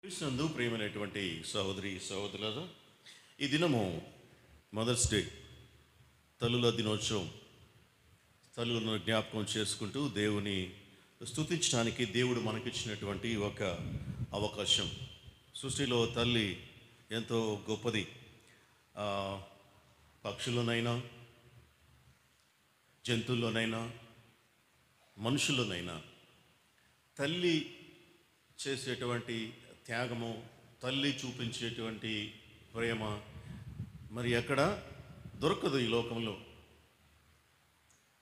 క్రీస్తునందు ప్రియమైనటువంటి సహోదరి సహోదరులారా, ఈ దినము మదర్స్ డే, తల్లుల దినోత్సవం. తల్లులను జ్ఞాపకం చేసుకుంటూ దేవుని స్తుతించడానికి దేవుడు మనకిచ్చినటువంటి ఒక అవకాశం. సృష్టిలో తల్లి ఎంతో గొప్పది. పక్షుల్లోనైనా, జంతువుల్లోనైనా, మనుషుల్లోనైనా తల్లి చేసేటువంటి త్యాగము, తల్లి చూపించేటువంటి ప్రేమ మరి ఎక్కడ దొరకదు ఈ లోకంలో.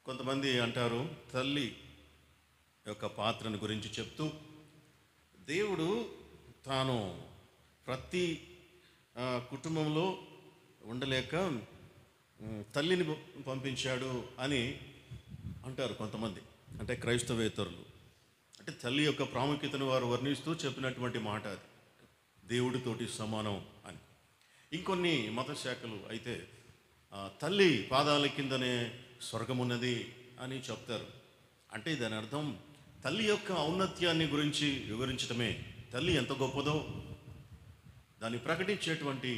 కొంతమంది అంటారు, తల్లి యొక్క పాత్రను గురించి చెప్తూ దేవుడు తాను ప్రతి కుటుంబంలో ఉండలేక తల్లిని పంపించాడు అని అంటారు కొంతమంది, అంటే క్రైస్తవేతరులు. అంటే తల్లి యొక్క ప్రాముఖ్యతను వారు వర్ణిస్తూ చెప్పినటువంటి మాట అది, దేవుడితోటి సమానం అని. ఇంకొన్ని మత శాఖలు అయితే తల్లి పాదాల కిందనే స్వర్గం ఉన్నది అని చెప్తారు. అంటే దాని అర్థం తల్లి యొక్క ఔన్నత్యాన్ని గురించి వివరించడమే. తల్లి ఎంత గొప్పదో దాన్ని ప్రకటించేటువంటి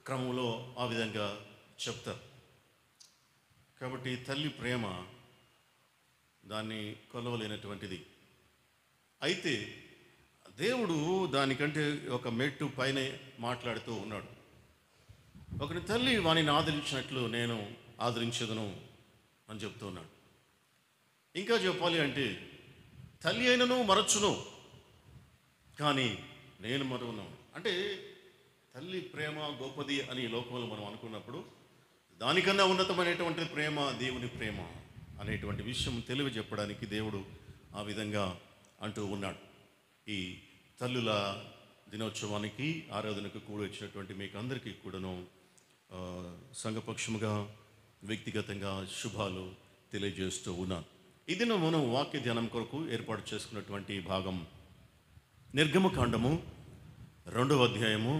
క్రమంలో ఆ విధంగా చెప్తారు. కాబట్టి తల్లి ప్రేమ దాన్ని కొలవలేనటువంటిది. అయితే దేవుడు దానికంటే ఒక మెట్టు పైన మాట్లాడుతూ ఉన్నాడు. ఒకరి తల్లి వానిని ఆదరించినట్లు నేను ఆదరించదును అని చెప్తూ ఉన్నాడు. ఇంకా చెప్పాలి అంటే తల్లి అయినను మరచును, కానీ నేను మరువను. అంటే తల్లి ప్రేమ గొప్పది అని లోకంలో మనం అనుకున్నప్పుడు దానికన్నా ఉన్నతమైనటువంటి ప్రేమ దేవుని ప్రేమ అనేటువంటి విషయం తెలివి చెప్పడానికి దేవుడు ఆ విధంగా అంటూ ఉన్నాడు. ఈ తల్లుల దినోత్సవానికి ఆరాధనకు కూడా వచ్చినటువంటి మీకు అందరికీ కూడాను సంఘపక్షముగా వ్యక్తిగతంగా శుభాలు తెలియజేస్తూ ఉన్నాను. ఈ దినం మనం వాక్య ధ్యానం కొరకు ఏర్పాటు చేసుకున్నటువంటి భాగం నిర్గమకాండము 2వ అధ్యాయము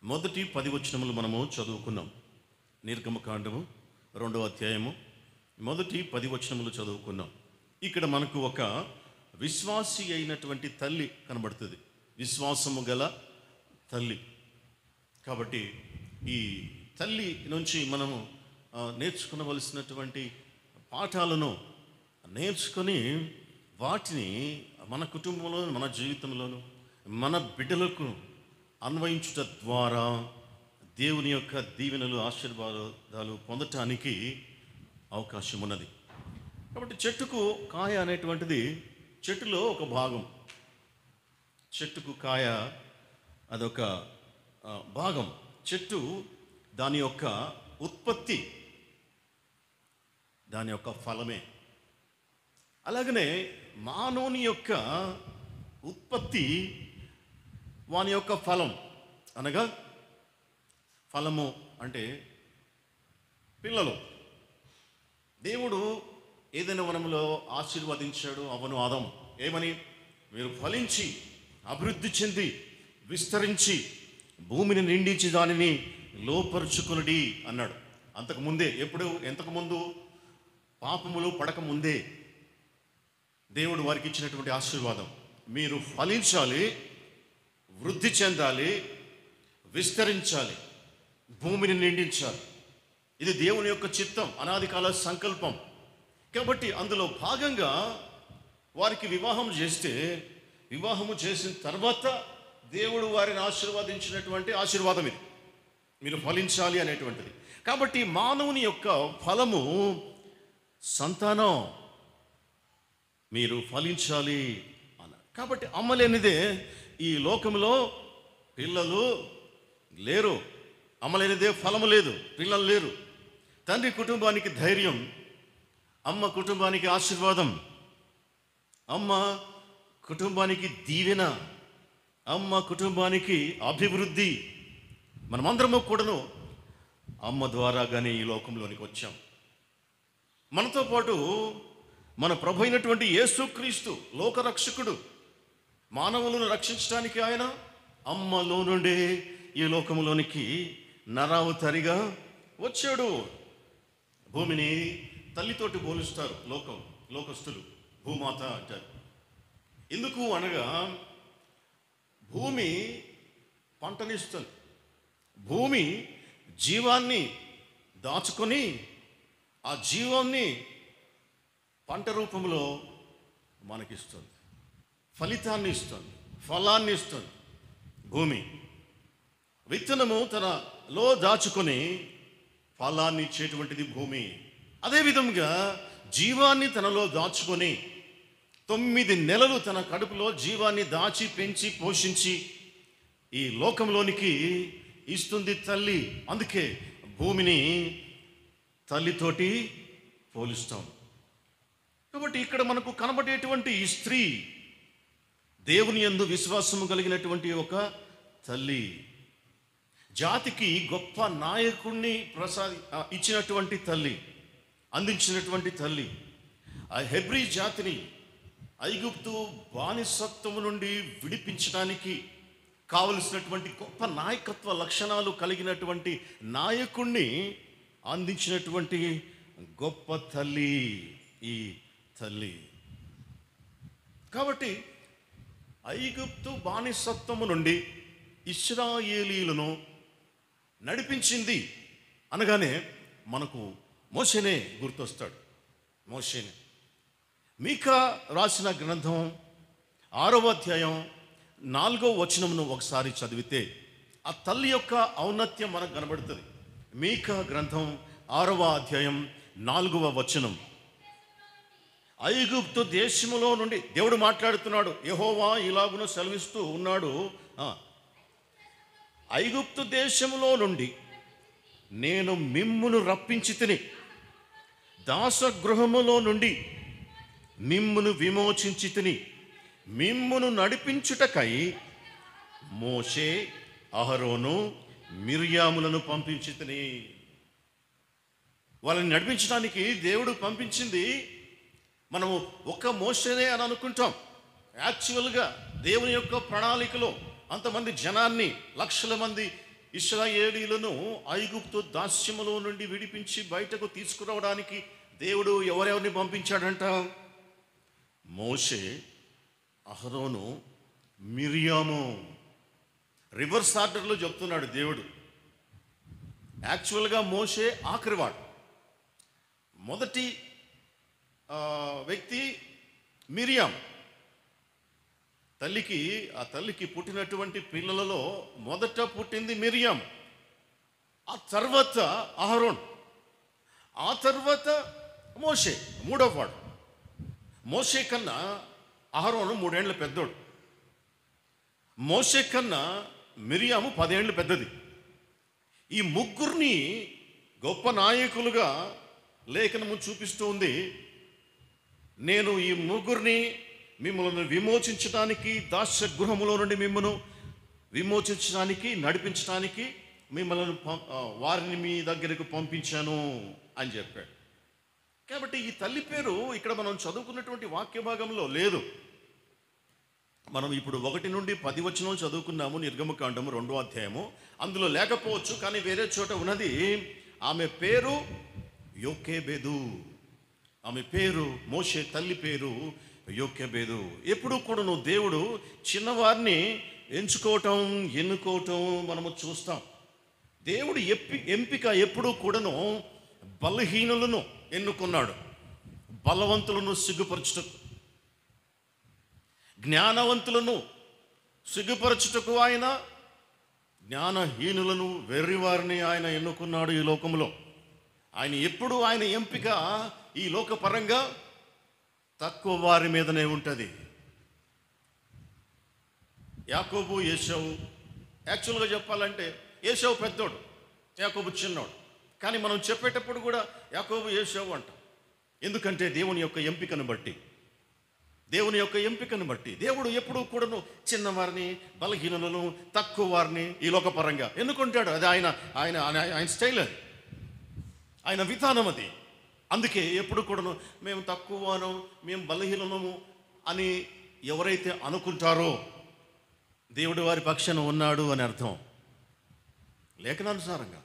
మొదటి 10 వచనములు మనము చదువుకున్నాం. నిర్గమకాండము 2వ అధ్యాయము మొదటి 10 వచనములు చదువుకున్నాం. ఇక్కడ మనకు ఒక విశ్వాసి అయినటువంటి తల్లి కనబడుతుంది, విశ్వాసము గల తల్లి. కాబట్టి ఈ తల్లి నుంచి మనము నేర్చుకునవలసినటువంటి పాఠాలను నేర్చుకొని వాటిని మన కుటుంబంలో, మన జీవితంలోను, మన బిడ్డలకు అన్వయించుట ద్వారా దేవుని యొక్క దీవెనలు, ఆశీర్వాదాలు పొందటానికి అవకాశం ఉన్నది. కాబట్టి చెట్టుకు కాయ అనేటువంటిది చెట్టులో ఒక భాగం. చెట్టుకు కాయ అదొక భాగం. చెట్టు దాని యొక్క ఉత్పత్తి, దాని యొక్క ఫలమే. అలాగనే మానవుని యొక్క ఉత్పత్తి వాని యొక్క ఫలం, అనగా ఫలము అంటే పిల్లలు. దేవుడు ఏదైనా వనంలో ఆశీర్వదించాడు అవను ఆదాము. ఏమని? మీరు ఫలించి అభివృద్ధి చెంది విస్తరించి భూమిని నిండించి దానిని లోపరుచుకునుడి అన్నాడు. అంతకుముందే, ఎంతకుముందు పాపములు పడకముందే దేవుడు వారికి ఇచ్చినటువంటి ఆశీర్వాదం, మీరు ఫలించాలి, వృద్ధి చెందాలి, విస్తరించాలి, భూమిని నిండించాలి. ఇది దేవుని యొక్క చిత్తం, అనాది కాల సంకల్పం. కాబట్టి అందులో భాగంగా వారికి వివాహం చేస్తే, వివాహము చేసిన తర్వాత దేవుడు వారిని ఆశీర్వదించినటువంటి ఆశీర్వాదం ఇది, మీరు ఫలించాలి అనేటువంటిది. కాబట్టి మానవుని యొక్క ఫలము సంతానం, మీరు ఫలించాలి అన్నారు. కాబట్టి అమ్మలేనిదే ఈ లోకంలో పిల్లలు లేరు, అమ్మలేనిదే ఫలము లేదు, పిల్లలు లేరు. తండ్రి కుటుంబానికి ధైర్యం, అమ్మ కుటుంబానికి ఆశీర్వాదం, అమ్మ కుటుంబానికి దీవెన, అమ్మ కుటుంబానికి అభివృద్ధి. మనమందరము కూడాను అమ్మ ద్వారాగానే ఈ లోకంలోనికి వచ్చాం. మనతో పాటు మన ప్రభు అయినటువంటి యేసుక్రీస్తు లోకరక్షకుడు, మానవులను రక్షించడానికి ఆయన అమ్మలో నుండే ఈ లోకంలోనికి నరావతారిగా వచ్చాడు. భూమిని తల్లితోటి పోలుస్తారు లోకస్తులు, భూమాత అంటారు. ఎందుకు అనగా భూమి పంటనిస్తుంది. భూమి జీవాన్ని దాచుకొని ఆ జీవాన్ని పంట రూపంలో మనకిస్తుంది, ఫలితాన్ని ఇస్తుంది, ఫలాన్ని ఇస్తుంది. భూమి విత్తనము తనలో దాచుకొని ఫలాన్ని ఇచ్చేటువంటిది భూమి. అదేవిధంగా జీవాన్ని తనలో దాచుకొని 9 నెలలు తన కడుపులో జీవాన్ని దాచి పెంచి పోషించి ఈ లోకంలోనికి ఇస్తుంది తల్లి. అందుకే భూమిని తల్లితోటి పోలుస్తాం. కాబట్టి ఇక్కడ మనకు కనబడేటువంటి ఈ స్త్రీ దేవుని యందు విశ్వాసము కలిగినటువంటి ఒక తల్లి, జాతికి గొప్ప నాయకుణ్ణి ఇచ్చినటువంటి తల్లి, అందించినటువంటి తల్లి. ఆ హెబ్రీ జాతిని ఐగుప్తు బానిసత్వము నుండి విడిపించడానికి కావలసినటువంటి గొప్ప నాయకత్వ లక్షణాలు కలిగినటువంటి నాయకుణ్ణి అందించినటువంటి గొప్ప తల్లి ఈ తల్లి. కాబట్టి ఐగుప్తు బానిసత్వము నుండి ఇశ్రాయేలీలను నడిపించింది అనగానే మనకు మోషేనే గుర్తొస్తాడు. మోషేనే. మీకా రాసిన గ్రంథం 6వ అధ్యాయం 4వ వచనమును ఒకసారి చదివితే ఆ తల్లి యొక్క ఔన్నత్యం మనకు కనబడుతుంది. మీకా గ్రంథం 6వ అధ్యాయం 4వ వచనం. ఐగుప్తు దేశములో నుండి దేవుడు మాట్లాడుతున్నాడు. యెహోవా ఇలాగున సెలవిస్తూ ఉన్నాడు, ఐగుప్తు దేశములో నుండి నేను మిమ్మును రప్పించి తిని, దాసగృహములో నుండి మిమ్మును విమోచించి తిని, మిమ్మును నడిపించుటకై మోషే, అహరోను, మిర్యాములను పంపించి తిని. వాళ్ళని నడిపించడానికి దేవుడు పంపించింది మనము ఒక మోషేనే అని అనుకుంటాం. యాక్చువల్గా దేవుని యొక్క ప్రణాళికలో అంతమంది జనాన్ని, లక్షల మంది ఇశ్రాయేలీలను ఐగుప్తు దాస్యములో నుండి విడిపించి బయటకు తీసుకురావడానికి దేవుడు ఎవరెవరిని పంపించాడంట? మోషే, అహరోను, మిర్యాము. రివర్స్ ఆర్డర్లో చెప్తున్నాడు దేవుడు. యాక్చువల్గా మోషే ఆఖరివాడు. మొదటి వ్యక్తి మిర్యాం. ఆ తల్లికి పుట్టినటువంటి పిల్లలలో మొదట పుట్టింది మిర్యాం, ఆ తర్వాత అహరోన్, ఆ తర్వాత మోషే మూడవ వాడు. మోషే కన్నా అహరోను 3 ఏళ్ళు పెద్దోడు. మోషే కన్నా మిర్యాము 10 ఏళ్ళు పెద్దది. ఈ ముగ్గురిని గొప్ప నాయకులుగా లేఖనము చూపిస్తూ ఉంది. నేను ఈ ముగ్గురిని మిమ్మల్ని విమోచించడానికి, దాస్య గృహములో నుండి మిమ్మల్ని విమోచించడానికి, నడిపించడానికి మిమ్మల్ని వారిని మీ దగ్గరకు పంపించాను అని చెప్పాడు. కాబట్టి ఈ తల్లి పేరు ఇక్కడ మనం చదువుకున్నటువంటి వాక్య భాగంలో లేదు. మనం ఇప్పుడు 1 నుండి 10 వచనం చదువుకున్నాము, నిర్గమకాండము 2వ అధ్యాయము. అందులో లేకపోవచ్చు, కానీ వేరే చోట ఉన్నది. ఆమె పేరు యోకెబెదు. ఆమె పేరు, మోషే తల్లి పేరు యోకెబెదు. ఎప్పుడు కూడాను దేవుడు చిన్నవారిని ఎన్నుకోవటం మనము చూస్తాం. దేవుడు ఎంపిక ఎప్పుడూ కూడాను బలహీనులను ఎన్నుకున్నాడు, బలవంతులను సిగ్గుపరచుటకు, జ్ఞానవంతులను సిగ్గుపరచుటకు ఆయన జ్ఞానహీనులను, వెర్రివారిని ఆయన ఎన్నుకున్నాడు ఈ లోకంలో. ఆయన ఎంపిక ఈ లోకపరంగా తక్కువ వారి మీదనే ఉంటుంది. యాకోబు, ఏశావు. యాక్చువల్గా చెప్పాలంటే ఏశావు పెద్దోడు, యాకోబు చిన్నోడు. కానీ మనం చెప్పేటప్పుడు కూడా యాకోబు, ఏశావు అంటాం. ఎందుకంటే దేవుని యొక్క ఎంపికను బట్టి దేవుడు ఎప్పుడూ కూడాను చిన్నవారిని, బలహీనులను, తక్కువ వారిని ఈ లోకపరంగా ఎన్నుకుంటాడు. అది ఆయన స్టైల్, అది ఆయన విధానం అది. అందుకే ఎప్పుడు కూడాను మేము తక్కువను, మేము బలహీనము అని ఎవరైతే అనుకుంటారో దేవుడు వారి పక్షాన ఉన్నాడు అని అర్థం. లేఖనానుసారంగా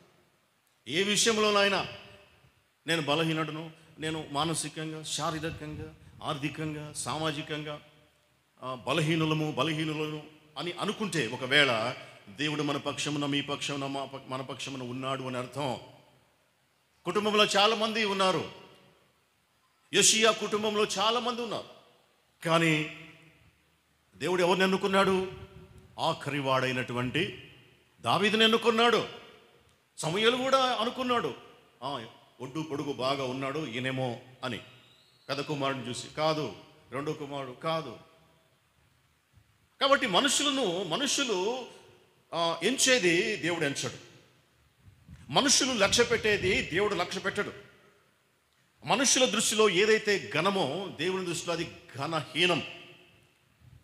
ఏ విషయంలోనైనా నేను బలహీనుడును, నేను మానసికంగా, శారీరకంగా, ఆర్థికంగా, సామాజికంగా బలహీనులను అని అనుకుంటే ఒకవేళ దేవుడు మన పక్షమున, మీ పక్షమున, మన పక్షమున ఉన్నాడు అని అర్థం. కుటుంబంలో చాలామంది ఉన్నారు, యోషియా కుటుంబంలో చాలామంది ఉన్నారు, కానీ దేవుడు ఎవరిని ఎన్నుకున్నాడు? ఆఖరి వాడైనటువంటి దావీదుని ఎన్నుకున్నాడు. సమూయేలు కూడా అనుకున్నాడు, ఒడ్డు పొడుగు బాగా ఉన్నాడు ఈయనేమో అని. పెద్ద కుమారుడిని చూసి కాదు, రెండో కుమారుడు కాదు. కాబట్టి మనుషులు ఎంచేది దేవుడు ఎంచడు, మనుషులు లక్ష్య పెట్టేది దేవుడు లక్ష్య పెట్టడు. మనుషుల దృష్టిలో ఏదైతే ఘనమో దేవుని దృష్టిలో అది ఘనహీనం.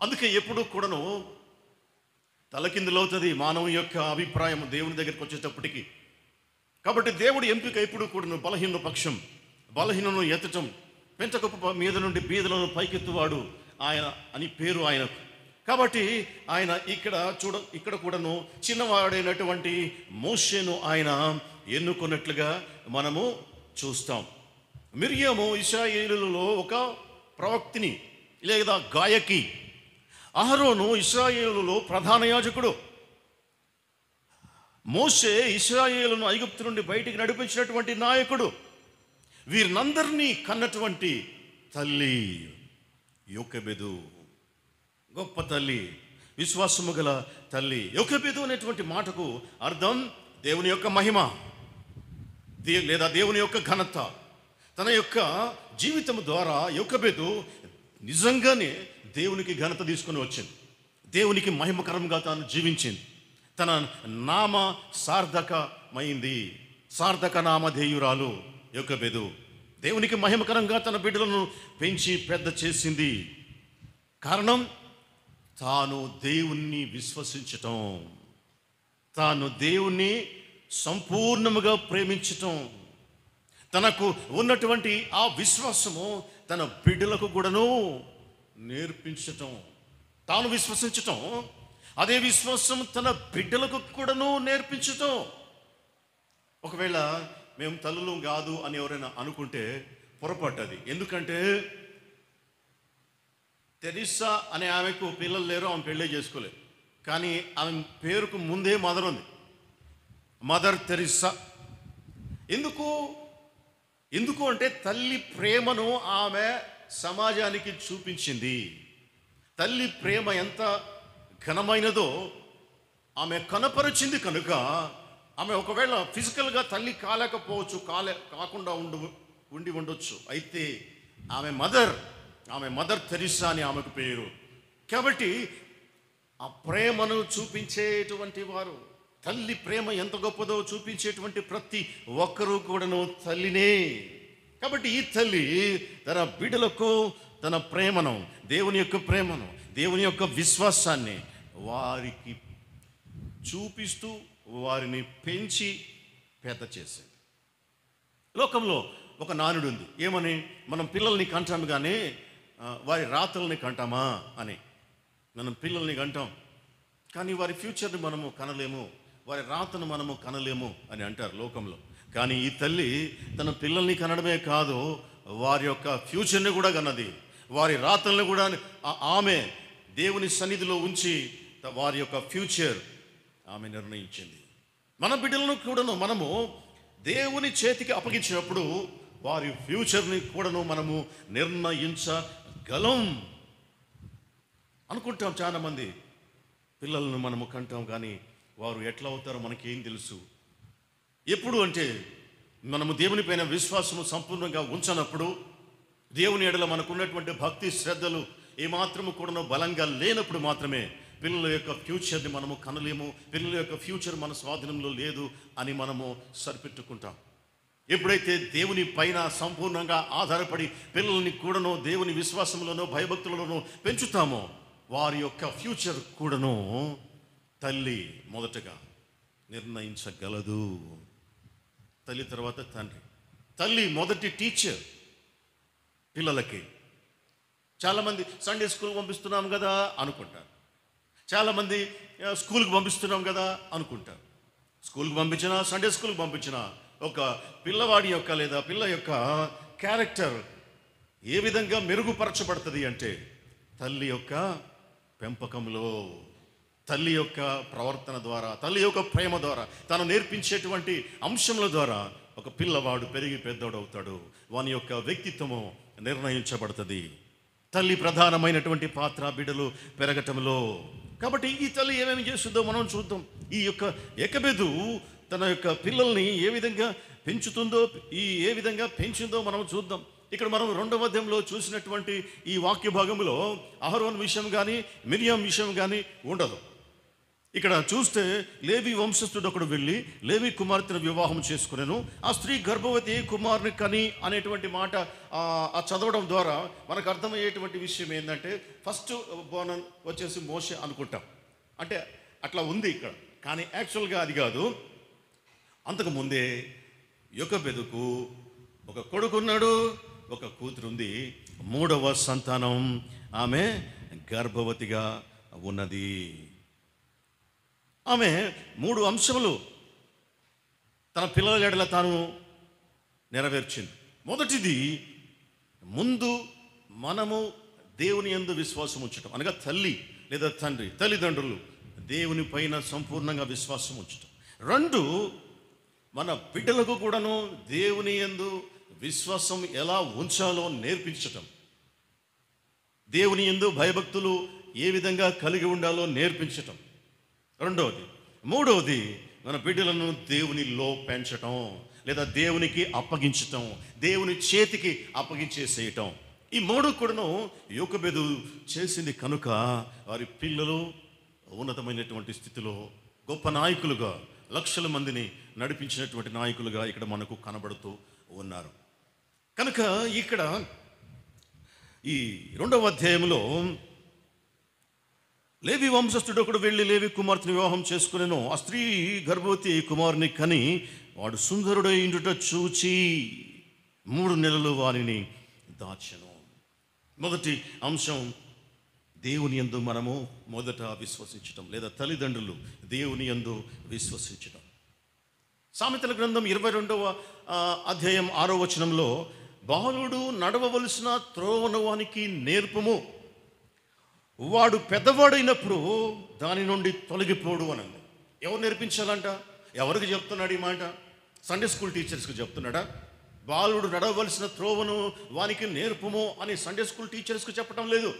అందుకే ఎప్పుడు కూడాను తలకిందులవుతుంది మానవు యొక్క అభిప్రాయం దేవుని దగ్గరికి వచ్చేటప్పటికి. కాబట్టి దేవుడి ఎంపిక ఎప్పుడు కూడాను బలహీన పక్షం, బలహీనను ఎత్తటం, పెంచగొప్ప మీద నుండి బీదలను పైకెత్తువాడు ఆయన అని పేరు ఆయనకు. కాబట్టి ఆయన ఇక్కడ కూడాను చిన్నవాడైనటువంటి మోషేను ఆయన ఎన్నుకున్నట్లుగా మనము చూస్తాం. మిర్యాము ఇశ్రాయేలులో ఒక ప్రవక్తిని లేదా గాయకి, అహరోను ఇశ్రాయేలులో ప్రధాన యాజకుడు, మోషే ఇశ్రాయేలును ఐగుప్తు నుండి బయటికి నడిపించినటువంటి నాయకుడు. వీరినందరినీ కన్నటువంటి తల్లి యోకెబెదు, గొప్ప తల్లి, విశ్వాసము గల తల్లి. యోకెబెదు అనేటువంటి మాటకు అర్థం దేవుని యొక్క మహిమ లేదా దేవుని యొక్క ఘనత. తన యొక్క జీవితం ద్వారా యోకెబెదు నిజంగానే దేవునికి ఘనత తీసుకొని వచ్చింది, దేవునికి మహిమకరంగా తాను జీవించింది. తన నామ సార్థకమైంది, సార్థక నామధేయురాలు యోకెబెదు. దేవునికి మహిమకరంగా తన బిడ్డలను పెంచి పెద్ద చేసింది. కారణం తాను దేవుణ్ణి విశ్వసించటం, తాను దేవుణ్ణి సంపూర్ణముగా ప్రేమించటం, తనకు ఉన్నటువంటి ఆ విశ్వాసము తన బిడ్డలకు కూడాను నేర్పించటం. తాను విశ్వసించటం, అదే విశ్వాసం తన బిడ్డలకు కూడాను నేర్పించటం. ఒకవేళ మేము తల్లులు కాదు అని ఎవరైనా అనుకుంటే పొరపడ్డది. ఎందుకంటే తెరిస్సా అనే ఆమెకు పిల్లలు లేరు, ఆమె పెళ్ళే చేసుకోలేదు. కానీ ఆమె పేరుకు ముందే మదర్ ఉంది, మదర్ తెరిస్సా. ఎందుకు అంటే తల్లి ప్రేమను ఆమె సమాజానికి చూపించింది. తల్లి ప్రేమ ఎంత ఘనమైనదో ఆమె కనపరిచింది. కనుక ఆమె ఒకవేళ ఫిజికల్గా తల్లి కాలేకపోవచ్చు, కాకుండా ఉండి ఉండొచ్చు. అయితే ఆమె మదర్ తెరిస్సా అని ఆమెకు పేరు. కాబట్టి ఆ ప్రేమను చూపించేటువంటి వారు, తల్లి ప్రేమ ఎంత గొప్పదో చూపించేటువంటి ప్రతి ఒక్కరూ కూడాను తల్లినే. కాబట్టి ఈ తల్లి తన బిడ్డలకు తన ప్రేమను, దేవుని యొక్క ప్రేమను, దేవుని యొక్క విశ్వాసాన్ని వారికి చూపిస్తూ వారిని పెంచి పెద్ద చేసేది. లోకంలో ఒక నానుడు ఉంది, ఏమని? మనం పిల్లల్ని కంటాము కానీ వారి రాతల్ని కంటామా అని. మనం పిల్లల్ని కంటాం కానీ వారి ఫ్యూచర్ని మనము కనలేము, వారి రాతను మనము కనలేము అని అంటారు లోకంలో. కానీ ఈ తల్లి తన పిల్లల్ని కనడమే కాదు, వారి యొక్క ఫ్యూచర్ని కూడా కన్నది, వారి రాతల్ని కూడా ఆమె దేవుని సన్నిధిలో ఉంచి వారి యొక్క ఫ్యూచర్ ఆమె నిర్ణయించింది. మన బిడ్డలను కూడాను మనము దేవుని చేతికి అప్పగించినప్పుడు వారి ఫ్యూచర్ని కూడాను మనము నిర్ణయించగలం. అనుకుంటాం చాలామంది పిల్లలను మనము కంటాం కానీ వారు ఎట్లా అవుతారో మనకేం తెలుసు. ఎప్పుడు అంటే మనము దేవుని పైన విశ్వాసము సంపూర్ణంగా ఉంచనప్పుడు, దేవుని ఎడల మనకున్నటువంటి భక్తి శ్రద్ధలు ఏమాత్రము కూడా బలంగా లేనప్పుడు మాత్రమే పిల్లల యొక్క ఫ్యూచర్ని మనము కనలేము, పిల్లల యొక్క ఫ్యూచర్ మన స్వాధీనంలో లేదు అని మనము సరిపెట్టుకుంటాం. ఎప్పుడైతే దేవుని పైన సంపూర్ణంగా ఆధారపడి పిల్లల్ని కూడాను దేవుని విశ్వాసంలోనూ భయభక్తులలోనూ పెంచుతామో వారి యొక్క ఫ్యూచర్ కూడాను తల్లి మొదటగా నిర్ణయించగలదు. తల్లి తర్వాత తండ్రి. తల్లి మొదటి టీచర్ పిల్లలకి. చాలామంది సండే స్కూల్ పంపిస్తున్నాం కదా అనుకుంటారు, చాలామంది స్కూల్కి పంపిస్తున్నాం కదా అనుకుంటారు. స్కూల్కి పంపించినా సండే స్కూల్కి పంపించినా ఒక పిల్లవాడి యొక్క లేదా పిల్ల యొక్క క్యారెక్టర్ ఏ విధంగా మెరుగుపరచబడుతుంది అంటే తల్లి యొక్క పెంపకంలో. తల్లి యొక్క ప్రవర్తన ద్వారా, తల్లి యొక్క ప్రేమ ద్వారా, తను నేర్పించేటువంటి అంశముల ద్వారా ఒక పిల్లవాడు పెరిగి పెద్దోడవుతాడు. వాని యొక్క వ్యక్తిత్వము నిర్ణయించబడుతుంది. తల్లి ప్రధానమైనటువంటి పాత్ర బిడ్డలు పెరగటంలో. కాబట్టి ఈ తల్లి ఏమేమి చేస్తుందో మనం చూద్దాం. ఈ యొక్క యెకోబెదు తన యొక్క పిల్లల్ని ఏ విధంగా పెంచుతుందో, ఏ విధంగా పెంచిందో మనం చూద్దాం. ఇక్కడ మనం 2వ అధ్యాయంలో చూసినటువంటి ఈ వాక్య భాగంలో అహరోన్ విషయం కానీ మిరియాం విషయం కానీ ఉండదు. ఇక్కడ చూస్తే లేవి వంశస్థుడు ఒకడు వెళ్ళి లేవి కుమార్తెను వివాహం చేసుకునేను, ఆ స్త్రీ గర్భవతి కుమారుని కని అనేటువంటి మాట ఆ చదవడం ద్వారా మనకు అర్థమయ్యేటువంటి విషయం ఏంటంటే, ఫస్ట్ బోనం వచ్చేసి మోషే అనుకుంటాం, అంటే అట్లా ఉంది ఇక్కడ. కానీ యాక్చువల్గా అది కాదు. అంతకుముందే యెకోబెదుకు ఒక కొడుకున్నాడు, ఒక కూతురు ఉంది. 3వ సంతానం ఆమె గర్భవతిగా ఉన్నది. ఆమె 3 అంశములు తన పిల్లల ఎడల తాను నెరవేర్చింది. మొదటిది, ముందు మనము దేవుని యందు విశ్వాసం ఉంచటం, అనగా తల్లి లేదా తండ్రి, తల్లిదండ్రులు దేవుని పైన సంపూర్ణంగా విశ్వాసం ఉంచటం. 2, మన బిడ్డలకు కూడాను దేవుని యందు విశ్వాసం ఎలా ఉంచాలో నేర్పించటం, దేవుని యందు భయభక్తులు ఏ విధంగా కలిగి ఉండాలో నేర్పించటం 2వది. 3వది, మన బిడ్డలను దేవునిలో పెంచటం లేదా దేవునికి అప్పగించటం, దేవుని చేతికి అప్పగించేసేయటం. ఈ 3 కూడాను యెకోబెదు చేసింది కనుక వారి పిల్లలు ఉన్నతమైనటువంటి స్థితిలో గొప్ప నాయకులుగా, లక్షల మందిని నడిపించినటువంటి నాయకులుగా ఇక్కడ మనకు కనబడుతూ ఉన్నారు. కనుక ఇక్కడ ఈ 2వ అధ్యాయంలో లేవి వంశస్థుడు ఒకడు వెళ్ళి లేవి కుమార్తెను వివాహం చేసుకునేను, ఆ స్త్రీ గర్భవతి కుమారుని కని వాడు సుందరుడై ఉండుట చూచి 3 నెలలు వారిని దాచెను. మొదటి అంశం, దేవుని యందు మనము మొదట విశ్వసించటం లేదా తల్లిదండ్రులు దేవుని యందు విశ్వసించటం. సామెతల గ్రంథం 22వ అధ్యాయం 6వ వచనంలో, బాలుడు నడవవలసిన త్రోవను వానికి నేర్పుము, వాడు పెద్దవాడైనప్పుడు దాని నుండి తొలగిపోడు అనంది. ఎవరు నేర్పించాలంట? ఎవరికి చెప్తున్నాడు ఈ మాట? సండే స్కూల్ టీచర్స్కి చెప్తున్నాడా? బాలుడు నడవవలసిన త్రోవను వానికి నేర్పుము అని సండే స్కూల్ టీచర్స్కి చెప్పటం లేదు,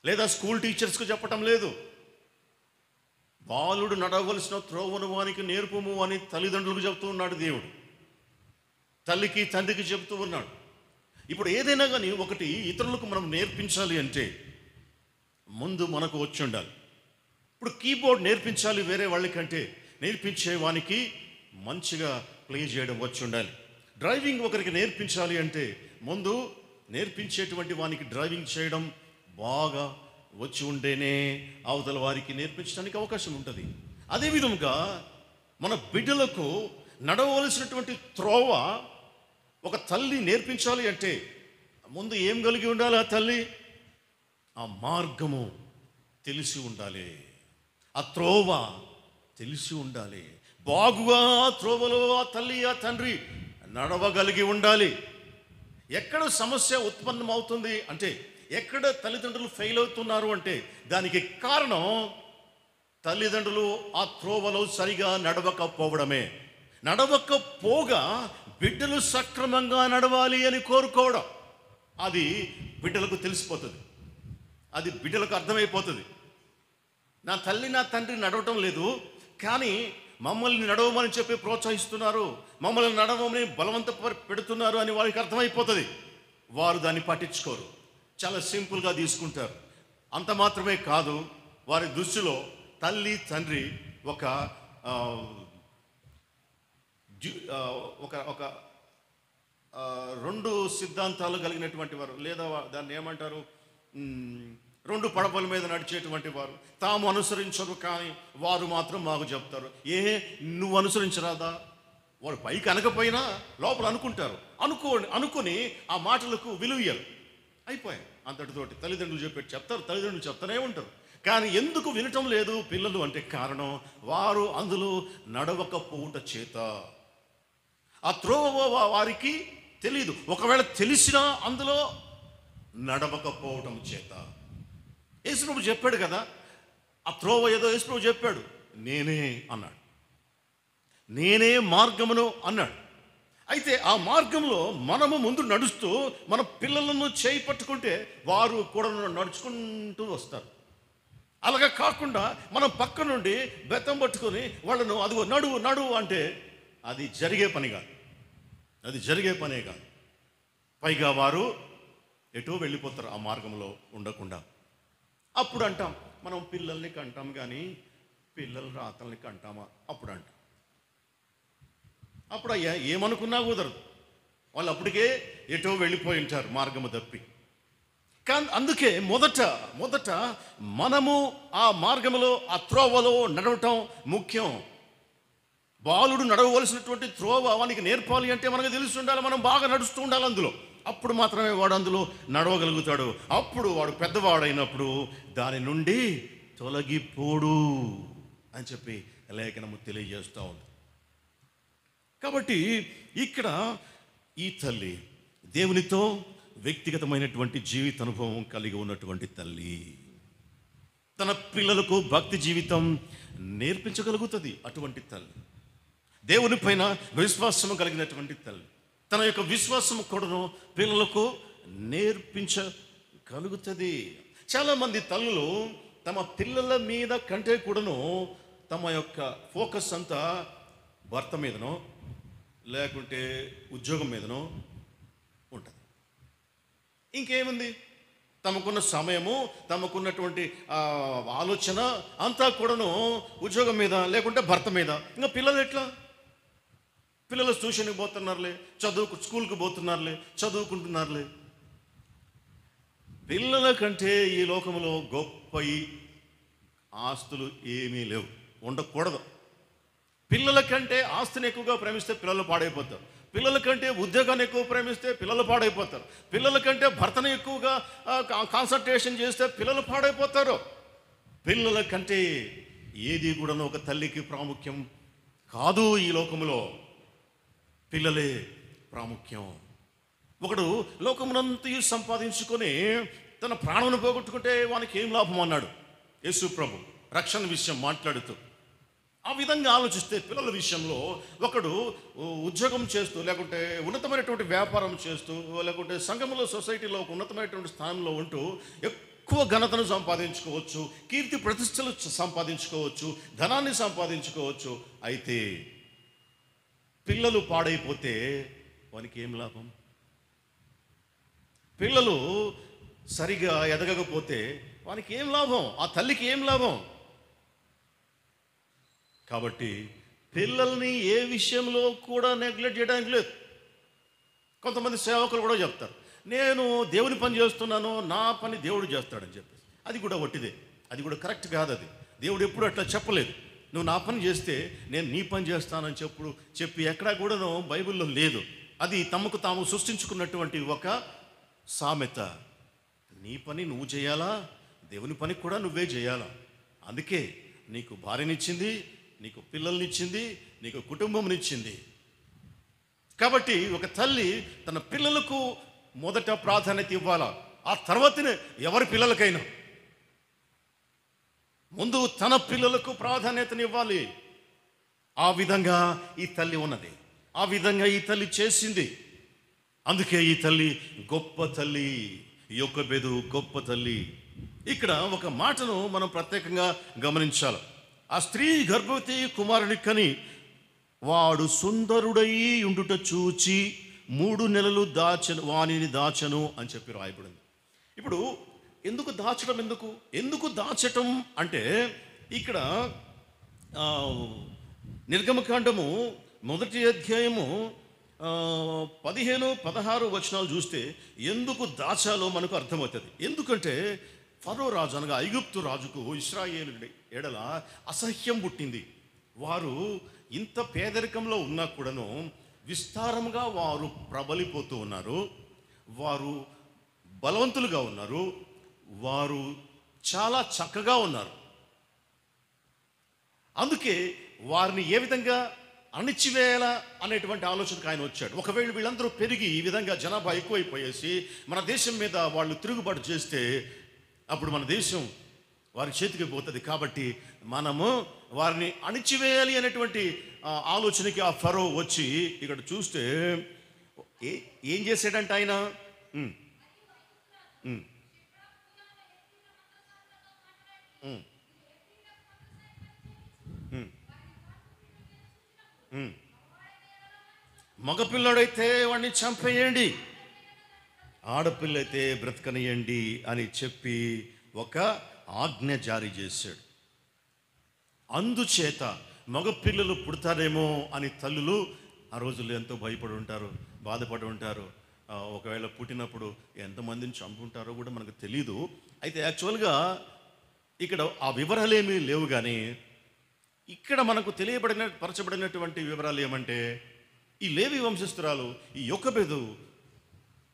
లేదా స్కూల్ టీచర్స్కి చెప్పటం లేదు. బాలుడు నడవలసిన త్రోవను వానికి నేర్పుము అని తల్లిదండ్రులకు చెప్తూ ఉన్నాడు దేవుడు. తల్లికి తండ్రికి చెప్తూ ఉన్నాడు. ఇప్పుడు ఏదైనా కానీ ఒకటి ఇతరులకు మనం నేర్పించాలి అంటే ముందు మనకు వచ్చి ఉండాలి. ఇప్పుడు కీబోర్డ్ నేర్పించాలి వేరే వాళ్ళకంటే నేర్పించే వానికి మంచిగా ప్లే చేయడం వచ్చి ఉండాలి. డ్రైవింగ్ ఒకరికి నేర్పించాలి అంటే ముందు నేర్పించేటువంటి వానికి డ్రైవింగ్ చేయడం బాగా వచ్చి ఉంటేనే అవతల వారికి నేర్పించడానికి అవకాశం ఉంటుంది. అదేవిధంగా మన బిడ్డలకు నడవలసినటువంటి త్రోవ ఒక తల్లి నేర్పించాలి అంటే ముందు ఏం కలిగి ఉండాలి? ఆ తల్లి ఆ మార్గము తెలిసి ఉండాలి, ఆ త్రోవ తెలిసి ఉండాలి. బాగుగా ఆ త్రోవలో ఆ తల్లి ఆ తండ్రి నడవగలిగి ఉండాలి. ఎక్కడ సమస్య ఉత్పన్నమవుతుంది అంటే, ఎక్కడ తల్లిదండ్రులు ఫెయిల్ అవుతున్నారు అంటే దానికి కారణం తల్లిదండ్రులు ఆ త్రోవలో సరిగా నడవకపోవడమే. నడవకపోగా బిడ్డలు సక్రమంగా నడవాలి అని కోరుకోవడం, అది బిడ్డలకు తెలిసిపోతుంది, అది బిడ్డలకు అర్థమైపోతుంది. నా తల్లి నా తండ్రి నడవటం లేదు, కానీ మమ్మల్ని నడవమని చెప్పి ప్రోత్సహిస్తున్నారు, మమ్మల్ని నడవమని బలవంత పెడుతున్నారు అని వారికి అర్థమైపోతుంది. వారు దాన్ని పట్టించుకోరు, చాలా సింపుల్గా తీసుకుంటారు. అంత మాత్రమే కాదు, వారి దృష్టిలో తల్లి తండ్రి ఒక ఒక రెండు సిద్ధాంతాలు కలిగినటువంటి వారు, లేదా దాన్ని ఏమంటారు, రెండు పడవల మీద నడిచేటువంటి వారు. తాము అనుసరించరు, కానీ వారు మాత్రం మాకు చెప్తారు. నువ్వు అనుసరించరాదా? వాడు పైకి అనకపోయినా లోపల అనుకుంటారు. అనుకుని ఆ మాటలకు విలువయ్యారు, అయిపోయాయి అంతటితోటి. తల్లిదండ్రులు చెప్తారు, తల్లిదండ్రులు చెప్తానే ఉంటారు. కానీ ఎందుకు వినటం లేదు పిల్లలు అంటే కారణం వారు అందులో నడవకపోవుట చేత. ఆ త్రోవ వారికి తెలీదు, ఒకవేళ తెలిసినా అందులో నడవకపోవటం చేత. యేసు ప్రభు చెప్పాడు కదా, ఆ త్రోవ ఏదో యేసుప్రభు చెప్పాడు, నేనే అన్నాడు. నేనే మార్గమును అన్నాడు. అయితే ఆ మార్గంలో మనము ముందు నడుస్తూ మన పిల్లలను చేయి పట్టుకుంటే వారు కూడా నడుచుకుంటూ వస్తారు. అలాగా కాకుండా మనం పక్క నుండి బెత్తం పట్టుకొని వాళ్ళను అదిగో నడువు నడువు అంటే అది జరిగే పని కాదు. అది జరిగే పనే కాదు. పైగా వారు ఎటో వెళ్ళిపోతారు ఆ మార్గంలో ఉండకుండా. అప్పుడు అంటాం, మనం పిల్లల్ని కంటాం కానీ పిల్లల రాతల్ని కంటామా? అప్పుడు అంటాం. అప్పుడు అయ్యా ఏమనుకున్నా కుదరదు. వాళ్ళు అప్పటికే ఎటో వెళ్ళిపోయి ఉంటారు మార్గము తప్పి. కానీ అందుకే మొదట మనము ఆ మార్గములో ఆ త్రోవలో నడవటం ముఖ్యం. బాలుడు నడవవలసినటువంటి త్రోవ వానికి నేర్పాలి అంటే మనకు తెలిసి ఉండాలి, మనం బాగా నడుస్తూ ఉండాలి అందులో. అప్పుడు మాత్రమే వాడు అందులో నడవగలుగుతాడు. అప్పుడు వాడు పెద్దవాడైనప్పుడు దాని నుండి తొలగిపోడు అని చెప్పి లేఖనము తెలియజేస్తూ ఉంది. కాబట్టి ఇక్కడ ఈ తల్లి దేవునితో వ్యక్తిగతమైనటువంటి జీవిత అనుభవం కలిగి ఉన్నటువంటి తల్లి. తన పిల్లలకు భక్తి జీవితం నేర్పించగలుగుతుంది. అటువంటి తల్లి దేవుని పైన విశ్వాసము కలిగినటువంటి తల్లి తన యొక్క విశ్వాసము కూడాను పిల్లలకు నేర్పించగలుగుతుంది. చాలామంది తల్లులు తమ పిల్లల మీద కంటే కూడాను తమ యొక్క ఫోకస్ అంతా భర్త మీదనో లేకుంటే ఉద్యోగం మీదనో ఉంటుంది. ఇంకేముంది, తమకున్న సమయము తమకున్నటువంటి ఆలోచన అంతా కూడాను ఉద్యోగం మీద లేకుంటే భర్త మీద. ఇంకా పిల్లలు ఎట్లా? పిల్లలు ట్యూషన్కి పోతున్నారులే, స్కూల్కి పోతున్నారులే, చదువుకుంటున్నారులే. పిల్లల కంటే ఈ లోకంలో గొప్ప ఆస్తులు ఏమీ లేవు, ఉండకూడదు. పిల్లల కంటే ఆస్తిని ఎక్కువగా ప్రేమిస్తే పిల్లలు పాడైపోతారు. పిల్లల కంటే ఉద్యోగాన్ని ఎక్కువ ప్రేమిస్తే పిల్లలు పాడైపోతారు. పిల్లల కంటే భర్తను ఎక్కువగా కాన్సన్ట్రేషన్ చేస్తే పిల్లలు పాడైపోతారు. పిల్లల కంటే ఏది కూడా ఒక తల్లికి ప్రాముఖ్యం కాదు. ఈ లోకంలో పిల్లలే ప్రాముఖ్యం. ఒకడు లోకమునంతా సంపాదించుకొని తన ప్రాణమును పోగొట్టుకుంటే వానికి ఏం లాభం అన్నాడు యేసు ప్రభు రక్షణ విషయం మాట్లాడుతూ. ఆ విధంగా ఆలోచిస్తే పిల్లల విషయంలో ఒకడు ఉద్యోగం చేస్తూ లేకుంటే ఉన్నతమైనటువంటి వ్యాపారం చేస్తూ లేకుంటే సంఘంలో సొసైటీలో ఒక ఉన్నతమైనటువంటి స్థానంలో ఉంటూ ఎక్కువ ఘనతను సంపాదించుకోవచ్చు, కీర్తి ప్రతిష్టలు సంపాదించుకోవచ్చు, ధనాన్ని సంపాదించుకోవచ్చు. అయితే పిల్లలు పాడైపోతే వానికి ఏం లాభం? పిల్లలు సరిగా ఎదగకపోతే వానికి ఏం లాభం? ఆ తల్లికి ఏం లాభం? కాబట్టి పిల్లల్ని ఏ విషయంలో కూడా నెగ్లెక్ట్ చేయడానికి లేదు. కొంతమంది సేవకులు కూడా చెప్తారు, నేను దేవుని పని చేస్తున్నాను, నా పని దేవుడు చేస్తాడని చెప్పేసి. అది కూడా వట్టిదే, అది కూడా కరెక్ట్ కాదు. అది దేవుడు ఎప్పుడు అట్లా చెప్పలేదు. నువ్వు నా పని చేస్తే నేను నీ పని చేస్తానని చెప్పి ఎక్కడా కూడాను బైబిల్లో లేదు. అది తమకు తాము సృష్టించుకున్నటువంటి ఒక సామెత. నీ పని నువ్వు చేయాలా, దేవుని పని కూడా నువ్వే చేయాలా. అందుకే నీకు భార్యనిచ్చింది, నీకు పిల్లల్నిచ్చింది, నీకు కుటుంబంనిచ్చింది. కాబట్టి ఒక తల్లి తన పిల్లలకు మొదట ప్రాధాన్యత ఇవ్వాలా, ఆ తర్వాతనే ఎవరి పిల్లలకైనా. ముందు తన పిల్లలకు ప్రాధాన్యతనివ్వాలి. ఆ విధంగా ఈ తల్లి ఉన్నది, ఆ విధంగా ఈ తల్లి చేసింది. అందుకే ఈ తల్లి గొప్ప తల్లి, యొకోబెదు గొప్ప తల్లి. ఇక్కడ ఒక మాటను మనం ప్రత్యేకంగా గమనించాలి. ఆ స్త్రీ గర్భవతి కుమారుని కని వాడు సుందరుడై ఉండుట చూచి 3 నెలలు వానిని దాచను అని చెప్పి రాయబడింది. ఇప్పుడు ఎందుకు దాచడం, ఎందుకు దాచటం అంటే ఇక్కడ నిర్గమకాండము 1వ అధ్యాయము 15-16 వచనాలు చూస్తే ఎందుకు దాచాలో మనకు అర్థమవుతుంది. ఎందుకంటే ఫరో రాజు అనగా ఐగుప్తు రాజుకు ఇశ్రాయేలు ఎడల అసహ్యం పుట్టింది. వారు ఇంత పేదరికంలో ఉన్నా కూడాను విస్తారంగా వారు ప్రబలిపోతూ ఉన్నారు, వారు బలవంతులుగా ఉన్నారు, వారు చాలా చక్కగా ఉన్నారు. అందుకే వారిని ఏ విధంగా అణిచివేయాలా అనేటువంటి ఆలోచనకు ఆయన వచ్చాడు. ఒకవేళ వీళ్ళందరూ పెరిగి ఈ విధంగా జనాభా ఎక్కువైపోయేసి మన దేశం మీద వాళ్ళు తిరుగుబాటు చేస్తే అప్పుడు మన దేశం వారి చేతికి పోతుంది. కాబట్టి మనము వారిని అణిచివేయాలి అనేటువంటి ఆలోచనకి ఆ ఫరో వచ్చి ఇక్కడ చూస్తే ఏం చేశాడంటే ఆయన ఉమ్, ఉమ్, ఉమ్, ఉమ్, ఉమ్. మగపిల్లడైతే వాడిని చంపేయండి, ఆడపిల్లైతే బ్రతకనియండి అని చెప్పి ఒక ఆజ్ఞ జారీ చేశాడు. అందుచేత మగపిల్లలు పుడతారేమో అని తల్లులు ఆ రోజుల్లో ఎంతో భయపడి ఉంటారు, బాధపడి ఉంటారు. ఒకవేళ పుట్టినప్పుడు ఎంతమందిని చంపుంటారో కూడా మనకు తెలీదు. అయితే యాక్చువల్గా ఇక్కడ ఆ వివరాలేమీ లేవు, కానీ ఇక్కడ మనకు పరచబడినటువంటి వివరాలు ఏమంటే, ఈ లేవి వంశస్థురాలు ఈ యొకోబెదు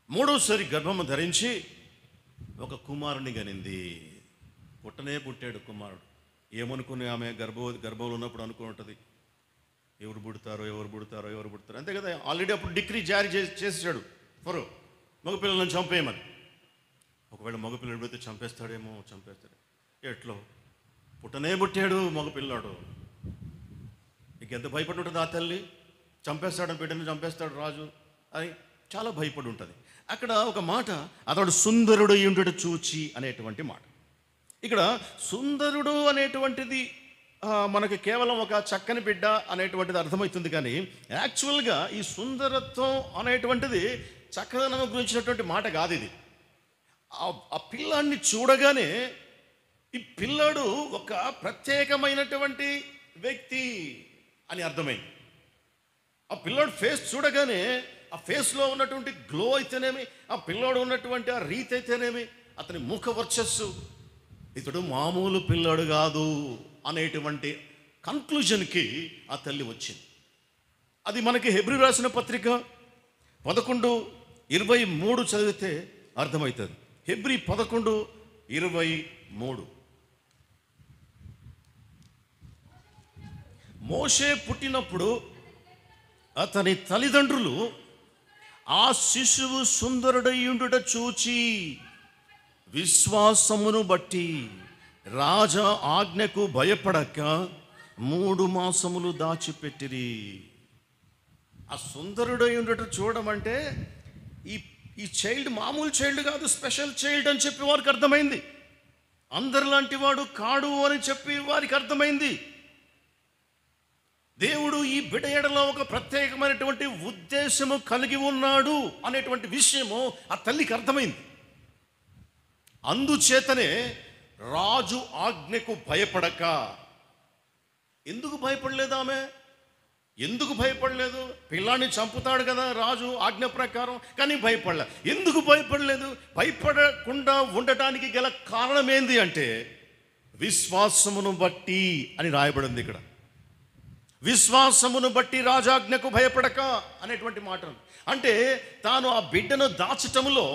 మూడోసారి గర్భము ధరించి ఒక కుమారుని గనింది. పుట్టాడు కుమారుడు. ఏమనుకుని ఆమె గర్భంలో ఉన్నప్పుడు అనుకుని ఉంటుంది, ఎవరు పుడతారో. అంతే కదా, ఆల్రెడీ అప్పుడు డిగ్రీ జారీ చేసాడు ఫరో మగపిల్లలను చంపేయమని. ఒకవేళ మగపిల్లడు పుడితే చంపేస్తాడు. ఎట్లో పుట్టాడు మగపిల్లాడు. ఇక ఎంత భయపడి ఉంటుంది ఆ తల్లి. చంపేస్తాడని బిడ్డను చంపేస్తాడు రాజు అని చాలా భయపడి ఉంటుంది. అక్కడ ఒక మాట, అతడు సుందరుడు అయ్యుండుట చూచి అనేటువంటి మాట. ఇక్కడ సుందరుడు అనేటువంటిది మనకి కేవలం ఒక చక్కని బిడ్డ అనేటువంటిది అర్థమవుతుంది, కానీ యాక్చువల్గా ఈ సుందరత్వం అనేటువంటిది చక్కదనం గురించినటువంటి మాట కాదు. ఇది ఆ పిల్లాడిని చూడగానే ఈ పిల్లాడు ఒక ప్రత్యేకమైనటువంటి వ్యక్తి అని అర్థమైంది. ఆ పిల్లాడు ఫేస్ చూడగానే ఆ ఫేస్లో ఉన్నటువంటి గ్లో అయితేనేమి, ఆ పిల్లాడు ఉన్నటువంటి ఆ రీతి అయితేనేమి, అతని ముఖ వర్చస్సు, ఇతడు మామూలు పిల్లాడు కాదు అనేటువంటి కన్క్లూజన్కి ఆ తల్లి వచ్చింది. అది మనకి హెబ్రీ రాసిన పత్రిక 11:23 చదివితే అర్థమవుతుంది. హెబ్రీ 11:23. మోషే పుట్టినప్పుడు అతని తల్లిదండ్రులు ఆ శిశువు సుందరుడయ్యుండుట చూచి విశ్వాసమును బట్టి రాజా ఆజ్ఞకు భయపడక 3 మాసములు దాచిపెట్టిరి. ఆ సుందరుడయ్యుండుట చూడడం అంటే ఈ చైల్డ్ మామూలు చైల్డ్ కాదు, స్పెషల్ చైల్డ్ అని చెప్పి వారికి అర్థమైంది. అందరిలాంటి వాడు కాడు అని చెప్పి వారికి అర్థమైంది. దేవుడు ఈ బిడ్డ ఎడలో ఒక ప్రత్యేకమైనటువంటి ఉద్దేశము కలిగి ఉన్నాడు అనేటువంటి విషయము ఆ తల్లికి అర్థమైంది. అందుచేతనే రాజు ఆజ్ఞకు భయపడక. ఎందుకు భయపడలేదు ఆమె? ఎందుకు భయపడలేదు? పిల్లాన్ని చంపుతాడు కదా రాజు ఆజ్ఞ ప్రకారం, కానీ భయపడలే. ఎందుకు భయపడలేదు? భయపడకుండా ఉండటానికి గల కారణం ఏంది అంటే, విశ్వాసమును బట్టి అని రాయబడింది ఇక్కడ. విశ్వాసమును బట్టి రాజాజ్ఞకు భయపడక అనేటువంటి మాట. అంటే తాను ఆ బిడ్డను దాచటంలో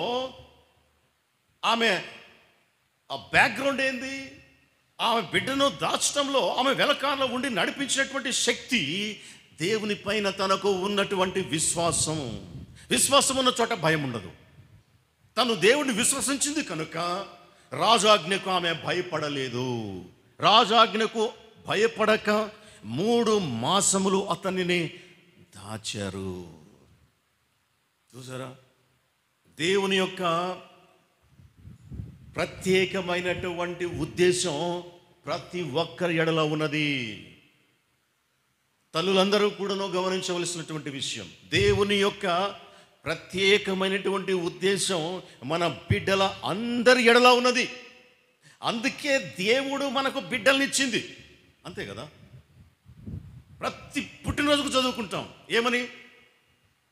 ఆమె ఆ బ్యాక్గ్రౌండ్ ఏంది? ఆమె బిడ్డను దాచటంలో ఆమె వెలకాలలో ఉండి నడిపించినటువంటి శక్తి దేవుని పైన తనకు ఉన్నటువంటి విశ్వాసం. విశ్వాసం ఉన్న చోట భయం ఉండదు. తను దేవుడిని విశ్వసించింది కనుక రాజాజ్ఞకు ఆమె భయపడలేదు. రాజాజ్ఞకు భయపడక 3 మాసములు అతనిని దాచారు. చూసారా, దేవుని యొక్క ప్రత్యేకమైనటువంటి ఉద్దేశం ప్రతి ఒక్కరి ఎడల ఉన్నది. తల్లులందరూ కూడాను గమనించవలసినటువంటి విషయం. దేవుని యొక్క ప్రత్యేకమైనటువంటి ఉద్దేశం మన బిడ్డల అందరి ఎడల ఉన్నది. అందుకే దేవుడు మనకు బిడ్డల్నిచ్చింది. అంతే కదా. ప్రతి పుట్టినరోజుకు చదువుకుంటాం ఏమని?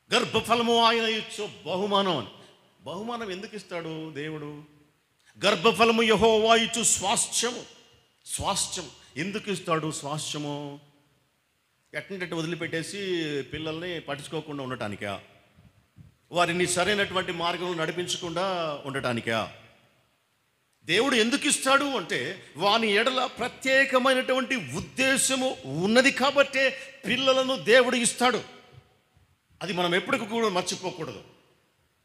గర్భఫలము ఆయన ఇచ్చు బహుమానం అని. బహుమానం ఎందుకు ఇస్తాడు దేవుడు? గర్భఫలము యెహోవా ఇచ్చు స్వాస్థ్యము. స్వాస్థ్యం ఎందుకు ఇస్తాడు? స్వాస్థ్యము ఎట్టంటే వదిలిపెట్టేసి పిల్లల్ని పట్టించుకోకుండా ఉండటానికా? వారిని సరైనటువంటి మార్గంలో నడిపించకుండా ఉండటానికా? దేవుడు ఎందుకు ఇస్తాడు అంటే, వాని ఎడల ప్రత్యేకమైనటువంటి ఉద్దేశము ఉన్నది కాబట్టే పిల్లలను దేవుడు ఇస్తాడు. అది మనం ఎప్పటికీ కూడా మర్చిపోకూడదు.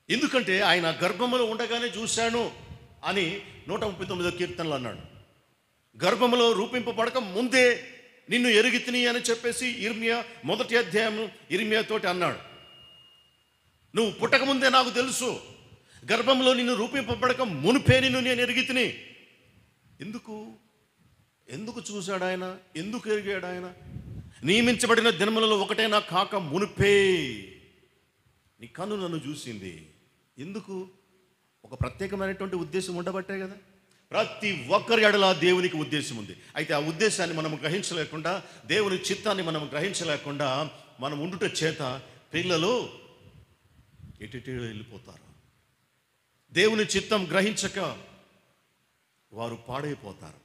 ఎందుకంటే ఆయన గర్భములో ఉండగానే చూశాను అని 139వ కీర్తనలో అన్నాడు. గర్భములో రూపింపబడక ముందే నిన్ను ఎరిగితిని అని చెప్పేసి ఇర్మియా 1వ అధ్యాయం ఇర్మియా తోటి అన్నాడు. నువ్వు పుట్టకముందే నాకు తెలుసు, గర్భంలో నిన్ను రూపింపబడక మునిపే నిన్ను నేను ఎరిగితిని. ఎందుకు చూశాడు ఆయన? ఎందుకు ఎరిగాడు ఆయన? నియమించబడిన దినములలో ఒకటైనా కాక మునిపే నీ కన్ను నన్ను చూసింది. ఎందుకు? ఒక ప్రత్యేకమైనటువంటి ఉద్దేశం ఉండబట్టే కదా. ప్రతి ఒక్కరి ఎడల దేవునికి ఉద్దేశం ఉంది. అయితే ఆ ఉద్దేశాన్ని మనం గ్రహించలేకుండా, దేవుని చిత్తాన్ని మనం గ్రహించలేకుండా మనం ఉండుట చేత పిల్లలు ఎటు వెళ్ళిపోతారు. దేవుని చిత్తం గ్రహించక వారు పాడైపోతారు.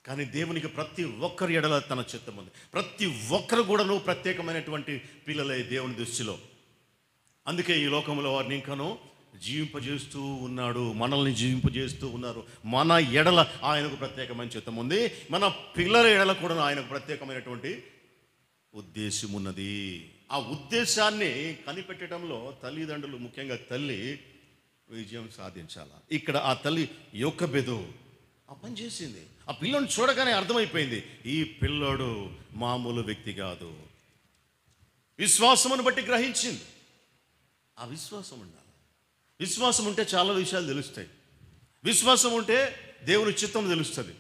కానీ దేవునికి ప్రతి ఒక్కరి ఎడల తన చిత్తం ఉంది. ప్రతి ఒక్కరు కూడాను ప్రత్యేకమైనటువంటి పిల్లలే దేవుని దృష్టిలో. అందుకే ఈ లోకంలో వారిని ఇంకాను జీవింపజేస్తూ ఉన్నాడు, మనల్ని జీవింపజేస్తూ ఉన్నారు. మన ఎడల ఆయనకు ప్రత్యేకమైన చిత్తం ఉంది, మన పిల్లల ఎడల కూడా ఆయనకు ప్రత్యేకమైనటువంటి ఉద్దేశం ఉన్నది. ఆ ఉద్దేశాన్ని కనిపెట్టడంలో తల్లిదండ్రులు, ముఖ్యంగా తల్లి విజయం సాధించాల. ఇక్కడ ఆ తల్లి యొక్కబెదు ఆ పని చేసింది. ఆ పిల్లోని చూడగానే అర్థమైపోయింది, ఈ పిల్లోడు మామూలు వ్యక్తి కాదు. విశ్వాసమును బట్టి గ్రహించింది. ఆ విశ్వాసం ఉండాలి. విశ్వాసం ఉంటే చాలా విషయాలు తెలుస్తాయి. విశ్వాసం ఉంటే దేవుని చిత్తం తెలుస్తుంది.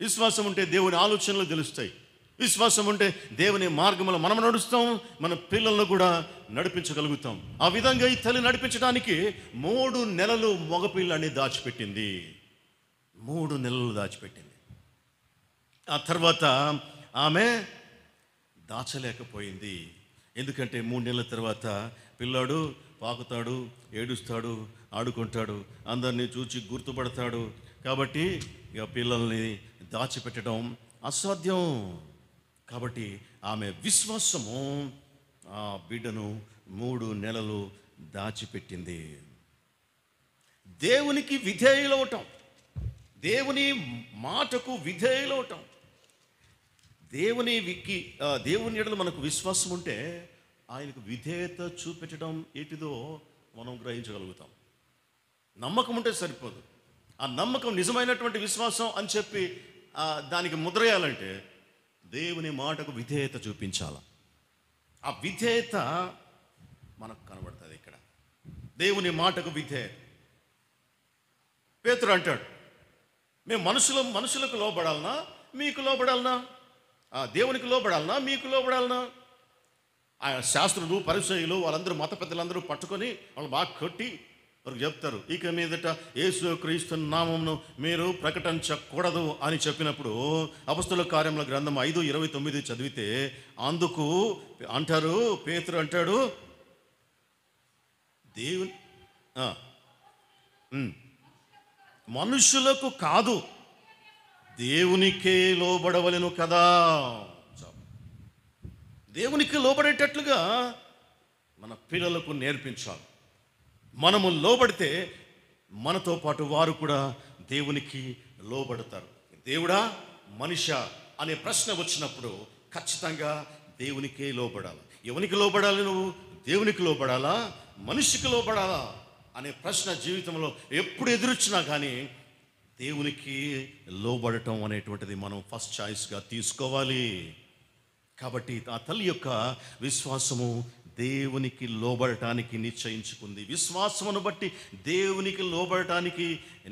విశ్వాసం ఉంటే దేవుని ఆలోచనలు తెలుస్తాయి. విశ్వాసం ఉంటే దేవుని మార్గంలో మనం నడుస్తాం, మన పిల్లలను కూడా నడిపించగలుగుతాం. ఆ విధంగా ఈ తల్లి నడిపించడానికి 3 నెలలు మగపిల్లని దాచిపెట్టింది. 3 నెలలు దాచిపెట్టింది. ఆ తర్వాత ఆమె దాచలేకపోయింది. ఎందుకంటే 3 నెలల తర్వాత పిల్లాడు పాకుతాడు, ఏడుస్తాడు, ఆడుకుంటాడు, అందరినీ చూచి గుర్తుపడతాడు. కాబట్టి ఇక పిల్లల్ని దాచిపెట్టడం అసాధ్యం. కాబట్టి ఆమె విశ్వాసము ఆ బిడ్డను 3 నెలలు దాచిపెట్టింది. దేవునికి విధేయులవటం, దేవుని మాటకు విధేయులవటం. దేవుని ఎడల మనకు విశ్వాసం ఉంటే ఆయనకు విధేయత చూపించడం ఏంటిదో మనం గ్రహించగలుగుతాం. నమ్మకం ఉంటే సరిపోదు. ఆ నమ్మకం నిజమైనటువంటి విశ్వాసం అని చెప్పి దానికి ముద్రేయాలంటే దేవుని మాటకు విధేయత చూపించాల. ఆ విధేయత మనకు కనబడుతుంది ఇక్కడ. దేవుని మాటకు విధేయత. పేతురు అంటాడు, మేము మనుషులకు లోబడాలనా మీకు లోబడాలనా? దేవునికి లోబడాలనా మీకు లోబడాలనా? ఆ శాస్త్రులు, పరిసయ్యులు, వాళ్ళందరూ మత పెద్దలందరూ పట్టుకొని వాళ్ళు బాగా కొట్టి వారికి చెప్తారు, ఇక మీదట యేసు క్రీస్తు నామమును మీరు ప్రకటించకూడదు అని చెప్పినప్పుడు అపొస్తలుల కార్యముల గ్రంథం 5:29 చదివితే అందుకు అంటారు, పేతురు అంటాడు, దేవుని మనుషులకు కాదు దేవునికే లోబడవలెను కదా. దేవునికి లోబడేటట్లుగా మన పిల్లలకు నేర్పించాలి. మనము లోబడితే మనతో పాటు వారు కూడా దేవునికి లోబడతారు. దేవుడా మనిషా అనే ప్రశ్న వచ్చినప్పుడు ఖచ్చితంగా దేవునికే లోబడాలి. ఎవరికి లోబడాలి? నువ్వు దేవునికి లోబడాలా మనిషికి లోబడాలా అనే ప్రశ్న జీవితంలో ఎప్పుడు ఎదురొచ్చినా కానీ దేవునికి లోబడటం అనేటువంటిది మనం ఫస్ట్ చాయిస్గా తీసుకోవాలి. కాబట్టి ఆ తల్లి యొక్క విశ్వాసము దేవునికి లోబడటానికి నిశ్చయించుకుంది. విశ్వాసమును బట్టి దేవునికి లోబడటానికి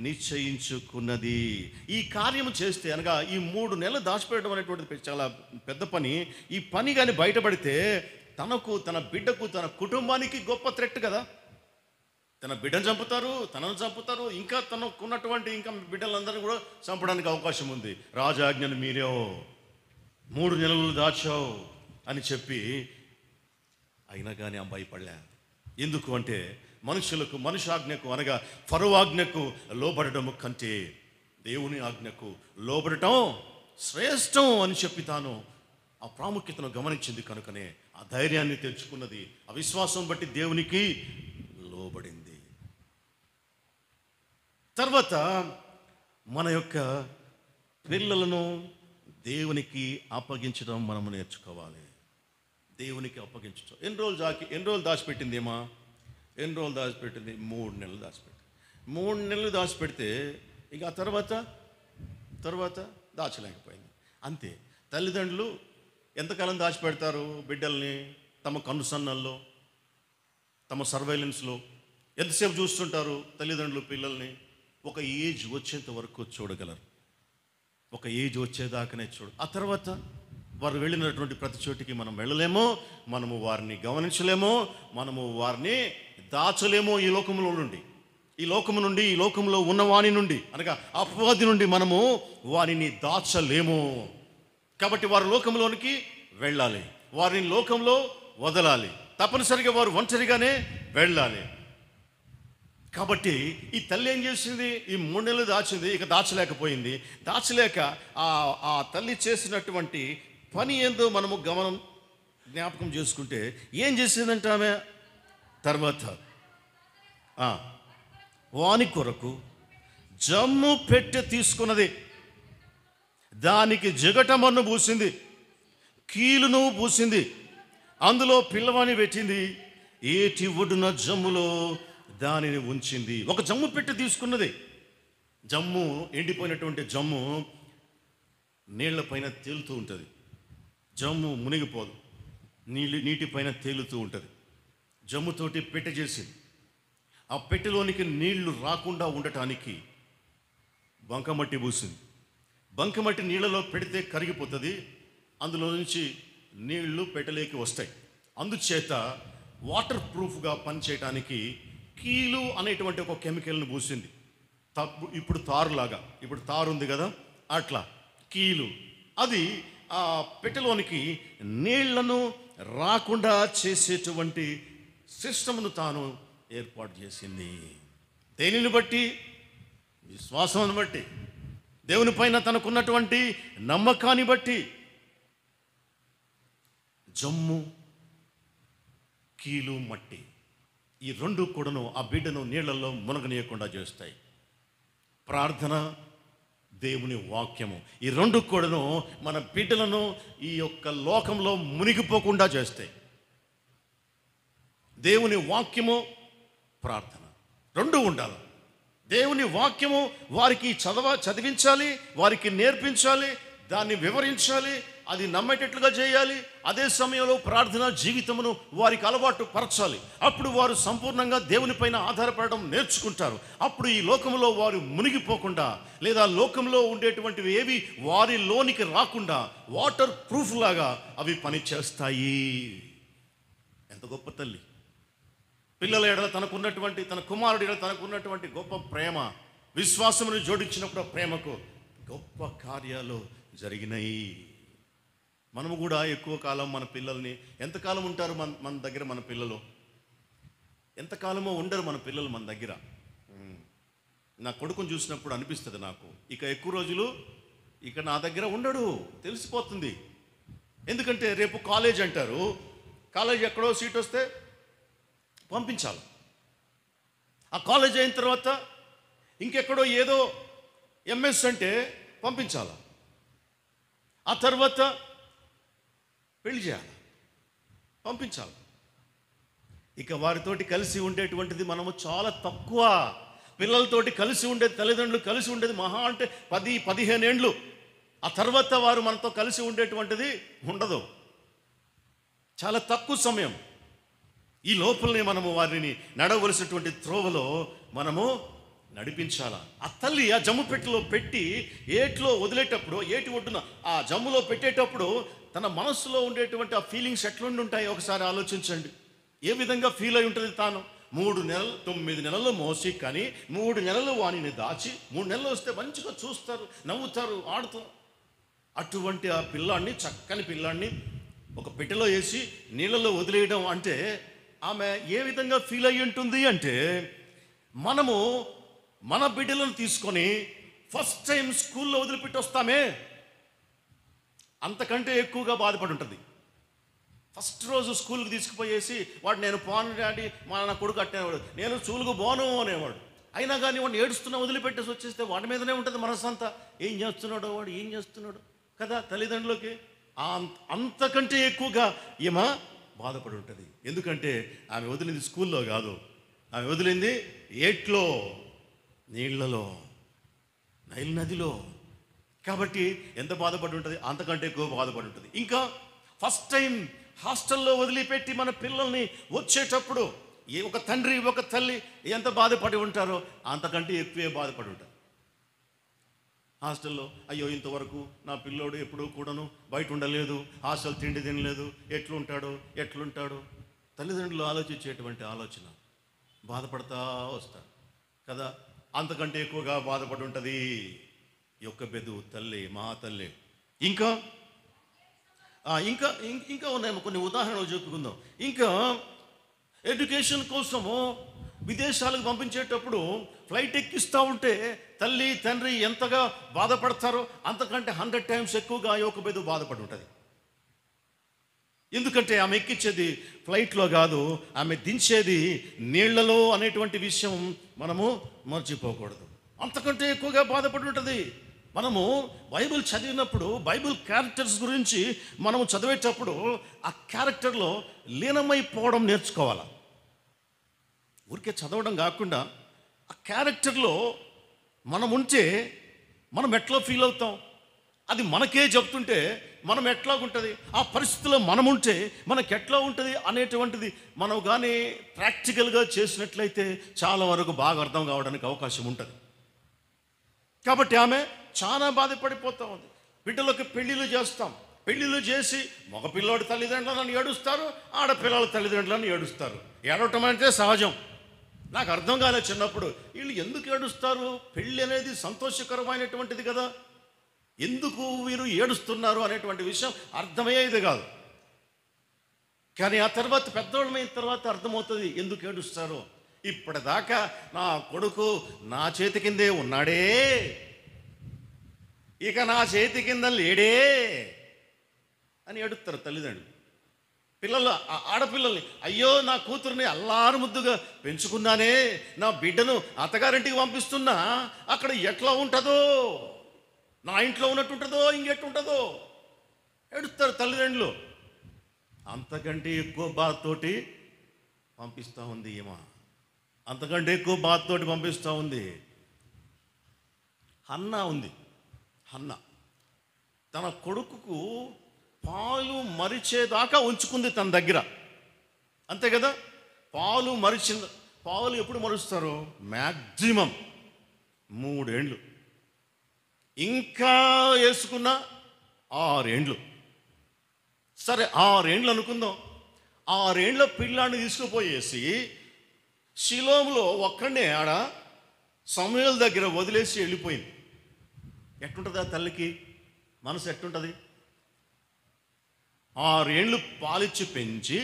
నిశ్చయించుకున్నది. ఈ కార్యము చేస్తే అనగా ఈ 3 నెలలు దాచిపెట్టడం అనేటువంటిది చాలా పెద్ద పని. ఈ పని కానీ బయటపడితే తనకు, తన బిడ్డకు, తన కుటుంబానికి గొప్ప థ్రెట్ కదా. తన బిడ్డను చంపుతారు, తనను చంపుతారు, ఇంకా తనకున్నటువంటి ఇంకా బిడ్డలందరినీ కూడా చంపడానికి అవకాశం ఉంది. రాజాజ్ఞను మీరేవో 3 నెలలు దాచావు అని చెప్పి అయినా కానీ ఆ భయపడలే. ఎందుకు అంటే మనుషాజ్ఞకు అనగా ఫరో ఆజ్ఞకు లోబడటము కంటే దేవుని ఆజ్ఞకు లోబడటం శ్రేష్టం అని చెప్పి తాను ఆ ప్రాముఖ్యతను గమనించింది. కనుకనే ఆ ధైర్యాన్ని తెచ్చుకున్నది. ఆ విశ్వాసం బట్టి దేవునికి లోబడింది. తర్వాత మన యొక్క పిల్లలను దేవునికి అప్పగించడం మనము నేర్చుకోవాలి. దేవునికి అప్పగించడం. ఎన్ని రోజులు దాచిపెట్టిందేమా? ఎన్ని రోజులు దాచిపెట్టింది? 3 నెలలు దాచిపెట్టింది. 3 నెలలు దాచిపెడితే ఇక ఆ తర్వాత దాచలేకపోయింది. అంతే. తల్లిదండ్రులు ఎంతకాలం దాచిపెడతారు బిడ్డల్ని? తమ కనుసన్నల్లో, తమ సర్వైలెన్స్లో ఎంతసేపు చూస్తుంటారు తల్లిదండ్రులు పిల్లల్ని? ఒక ఏజ్ వచ్చేంత వరకు చూడగలరు. ఒక ఏజ్ వచ్చేదాకానే ఆ తర్వాత వారు వెళ్ళినటువంటి ప్రతి చోటికి మనం వెళ్ళలేమో, మనము వారిని గమనించలేమో, మనము వారిని దాచలేమో. ఈ లోకములో నుండి, ఈ లోకము నుండి, ఈ లోకంలో ఉన్నవాని నుండి, అనగా అపవాది నుండి మనము వారిని దాచలేము. కాబట్టి వారి లోకంలోనికి వెళ్ళాలి, వారిని లోకంలో వదలాలి. తప్పనిసరిగా వారు ఒంటరిగానే వెళ్ళాలి. కాబట్టి ఈ తల్లి ఏం చేసింది? ఈ 3 నెలలు దాచింది, ఇక దాచలేకపోయింది. దాచలేక ఆ తల్లి చేసినటువంటి పని ఏందో మనము జ్ఞాపకం చేసుకుంటే ఏం చేసిందంటే ఆమె తర్వాత వాని కొరకు జమ్ము పెట్టె తీసుకున్నది, దానికి జిగటమన్ను పూసింది, కీలును పూసింది, అందులో పిల్లవాణి పెట్టింది, ఏటి ఒడ్డున జమ్ములో దానిని ఉంచింది. ఒక జమ్ము పెట్టి తీసుకున్నది. జమ్ము, ఎండిపోయినటువంటి జమ్ము నీళ్ల పైన తేలుతూ ఉంటుంది. జమ్ము మునిగిపోదు, నీటిపైన తేలుతూ ఉంటుంది. జమ్ముతోటి పెట్టె చేసింది. ఆ పెట్టెలోనికి నీళ్లు రాకుండా ఉండటానికి బంకమట్టి పూసింది. బంకమట్టి నీళ్ళలో పెడితే కరిగిపోతుంది, అందులో నుంచి నీళ్లు పెట్టెలోకి వస్తాయి. అందుచేత వాటర్ ప్రూఫ్గా పనిచేయటానికి కీలు అనేటువంటి ఒక కెమికల్ని పూసింది. ఇప్పుడు తారులాగా, ఇప్పుడు తారు ఉంది కదా, అట్లా కీలు. అది ఆ పెట్టెలోనికి నీళ్లను రాకుండా చేసేటువంటి సిస్టమ్ను తాను ఏర్పాటు చేసింది. దేనిని బట్టి? విశ్వాసాన్ని బట్టి, దేవుని పైన తనకున్నటువంటి నమ్మకాన్ని బట్టి. జమ్ము, కీలు, మట్టి, ఈ 2 కూడాను ఆ బిడ్డను నీళ్లలో మునగనీయకుండా చేస్తాయి. ప్రార్థన, దేవుని వాక్యము, ఈ 2 కూడాను మన బిడ్డలను ఈ యొక్క లోకంలో మునిగిపోకుండా చేస్తాయి. దేవుని వాక్యము, ప్రార్థన 2 ఉండాలి. దేవుని వాక్యము వారికి చదివించాలి, వారికి నేర్పించాలి, దాన్ని వివరించాలి, అది నమ్మేటట్లుగా చేయాలి. అదే సమయంలో ప్రార్థన జీవితమును వారికి అలవాటు పరచాలి. అప్పుడు వారు సంపూర్ణంగా దేవుని పైన ఆధారపడడం నేర్చుకుంటారు. అప్పుడు ఈ లోకంలో వారు మునిగిపోకుండా, లేదా లోకంలో ఉండేటువంటివి ఏవి వారిలోనికి రాకుండా వాటర్ ప్రూఫ్ లాగా అవి పనిచేస్తాయి. ఎంత గొప్ప తల్లి! పిల్లల ఎడల తనకున్నటువంటి, తన కుమారుడి ఎడల తనకున్నటువంటి గొప్ప ప్రేమ, విశ్వాసమును జోడించినప్పుడు ఆ ప్రేమకు గొప్ప కార్యాలు జరిగినాయి. మనము కూడా ఎక్కువ కాలం మన పిల్లల్ని, ఎంతకాలం ఉంటారు మన దగ్గర? మన పిల్లలు ఎంతకాలమో ఉండరు మన పిల్లలు మన దగ్గర. నా కొడుకుని చూసినప్పుడు అనిపిస్తుంది నాకు, ఇక ఎక్కువ రోజులు ఇక నా దగ్గర ఉండడు, తెలిసిపోతుంది. ఎందుకంటే రేపు కాలేజ్ అంటారు, కాలేజ్ ఎక్కడో సీట్ వస్తే పంపించాలి. ఆ కాలేజ్ అయిన తర్వాత ఇంకెక్కడో ఏదో ఎంఎస్ అంటే పంపించాలి. ఆ తర్వాత పెళ్లి చేయాలి, పంపించాలి. ఇక వారితోటి కలిసి ఉండేటువంటిది మనము చాలా తక్కువ. పిల్లలతోటి కలిసి ఉండేది, తల్లిదండ్రులు కలిసి ఉండేది మహా అంటే 10-15 ఏండ్లు. ఆ తర్వాత వారు మనతో కలిసి ఉండేటువంటిది ఉండదు, చాలా తక్కువ సమయం. ఈ లోపలనే మనము వారిని నడవలసినటువంటి త్రోవలో మనము నడిపించాల. ఆ తల్లి ఆ జమ్ము పెట్టెలో పెట్టి ఏట్లో వదిలేటప్పుడు, ఏటి ఒడ్డున ఆ జమ్ములో పెట్టేటప్పుడు తన మనస్సులో ఉండేటువంటి ఆ ఫీలింగ్స్ ఎట్లుండి ఉంటాయి ఒకసారి ఆలోచించండి. ఏ విధంగా ఫీల్ అయి ఉంటుంది తాను? 9 నెలలు మోసి కానీ 3 నెలలు వాణిని దాచి, 3 నెలలు వస్తే మంచిగా చూస్తారు, నవ్వుతారు, ఆడుతారు. అటువంటి ఆ పిల్లాన్ని, చక్కని పిల్లాన్ని ఒక పెట్టెలో వేసి నీళ్ళలో వదిలేయడం అంటే ఆమె ఏ విధంగా ఫీల్ అయ్యి ఉంటుంది అంటే, మనము మన బిడ్డలను తీసుకొని ఫస్ట్ టైం స్కూల్లో వదిలిపెట్టి వస్తామే, అంతకంటే ఎక్కువగా బాధపడి ఉంటుంది. ఫస్ట్ రోజు స్కూల్కి తీసుకుపోయేసి వాడు నేను పోను డాడీ, నా కొడుకు అట్టేవాడు, నేను స్కూల్కు పోను అనేవాడు. అయినా కానీ వాడిని ఏడుస్తున్నా వదిలిపెట్టేసి వచ్చేస్తే వాడి మీదనే ఉంటుంది మనసంతా. ఏం చేస్తున్నాడో వాడు, ఏం చేస్తున్నాడు కదా తల్లిదండ్రులకి. అంతకంటే ఎక్కువగా ఈమె బాధపడి ఉంటుంది. ఎందుకంటే ఆమె వదిలింది స్కూల్లో కాదు, ఆమె వదిలింది ఏట్లో, నీళ్లలో, నైల్ నదిలో, కాబట్టి ఎంత బాధపడి ఉంటుంది, అంతకంటే ఎక్కువ బాధపడి ఉంటుంది. ఇంకా ఫస్ట్ టైం హాస్టల్లో వదిలిపెట్టి మన పిల్లల్ని వచ్చేటప్పుడు ఒక తండ్రి ఒక తల్లి ఎంత బాధపడి ఉంటారో అంతకంటే ఎక్కువే బాధపడి ఉంటారు. హాస్టల్లో అయ్యో ఇంతవరకు నా పిల్లోడు ఎప్పుడూ కూడాను బయట ఉండలేదు, హాస్టల్ తిండి తినలేదు, ఎట్లుంటాడు. తల్లిదండ్రులు ఆలోచించేటువంటి ఆలోచన బాధపడతా వస్తారు కదా. అంతకంటే ఎక్కువగా బాధపడి ఉంటుంది యొక్కబెదు తల్లి, మా తల్లి. ఇంకా ఇంకా ఇంకా ఉన్నాయి కొన్ని ఉదాహరణలు చెప్పుకుందాం. ఇంకా ఎడ్యుకేషన్ కోసము విదేశాలకు పంపించేటప్పుడు ఫ్లైట్ ఎక్కిస్తూ ఉంటే తల్లి తండ్రి ఎంతగా బాధపడతారో అంతకంటే 100 times ఎక్కువగా యొక్కబెదు బాధపడి ఉంటుంది. ఎందుకంటే ఆమె ఎక్కించేది ఫ్లైట్లో కాదు, ఆమె దించేది నీళ్లలో అనేటువంటి విషయం మనము మర్చిపోకూడదు. అంతకంటే ఎక్కువగా బాధపడి ఉంటుంది. మనము బైబిల్ చదివినప్పుడు బైబిల్ క్యారెక్టర్స్ గురించి మనము చదివేటప్పుడు ఆ క్యారెక్టర్లో లీనమైపోవడం నేర్చుకోవాలి. ఊరికే చదవడం కాకుండా ఆ క్యారెక్టర్లో మనం ఉంటే మనం ఎట్లా ఫీల్ అవుతాం, అది మనకే చెప్తుంటే మనం ఎట్లా ఉంటుంది, ఆ పరిస్థితిలో మనం ఉంటే మనకు ఎట్లా ఉంటుంది అనేటువంటిది మనం కానీ ప్రాక్టికల్గా చేసినట్లయితే చాలా వరకు బాగా అర్థం కావడానికి అవకాశం ఉంటుంది. కాబట్టి ఆమె చాలా బాధపడిపోతూ ఉంది. బిడ్డలకు పెళ్ళిళ్ళు చేస్తాం, పెళ్ళిళ్ళు చేసి మగపిల్లోడి తల్లిదండ్రులను ఏడుస్తారు, ఆడపిల్లల తల్లిదండ్రులను ఏడుస్తారు. ఏడవటం అంటే సహజం. నాకు అర్థం కాలేదు చిన్నప్పుడు, వీళ్ళు ఎందుకు ఏడుస్తారు, పెళ్ళి అనేది సంతోషకరమైనటువంటిది కదా, ఎందుకు వీరు ఏడుస్తున్నారు అనేటువంటి విషయం అర్థమయ్యేది కాదు. కానీ ఆ తర్వాత పెద్దవాళ్ళమైన తర్వాత అర్థమవుతుంది ఎందుకు ఏడుస్తారో. ఇప్పటిదాకా నా కొడుకు నా చేతి కిందే ఉన్నాడే, ఇక నా చేతి కింద లేడే అని ఏడుస్తారు తల్లిదండ్రులు. పిల్లలు ఆడపిల్లల్ని, అయ్యో నా కూతుర్ని అల్లారు ముద్దుగా పెంచుకున్నానే, నా బిడ్డను అత్తగారింటికి పంపిస్తున్నా, అక్కడ ఎట్లా ఉంటుందో, నా ఇంట్లో ఉన్నట్టుంటుందో ఇంకెట్టుంటుందో ఏడుస్తారు తల్లిదండ్రులు. అంతకంటే ఎక్కువ బాధతోటి పంపిస్తూ ఉంది ఈమె, అంతకంటే ఎక్కువ బాధతోటి పంపిస్తూ ఉంది. హన్నా ఉంది. హన్నా తన కొడుకుకు పాలు మరిచేదాకా ఉంచుకుంది తన దగ్గర, అంతే కదా. పాలు ఎప్పుడు మరుస్తారు, మ్యాక్సిమం 3 ఏండ్లు, ఇంకా వేసుకున్న 6 ఏండ్లు. సరే 6 ఏండ్లు అనుకుందాం. 6 ఏండ్ల పిల్లాన్ని తీసుకుపోయేసి షిలోములో ఒక్కడే ఆడ సమూయేలు దగ్గర వదిలేసి వెళ్ళిపోయింది. ఎట్టుంటుంది ఆ తల్లికి మనసు, ఎట్టుంటుంది? 6 ఏండ్లు పాలిచ్చి పెంచి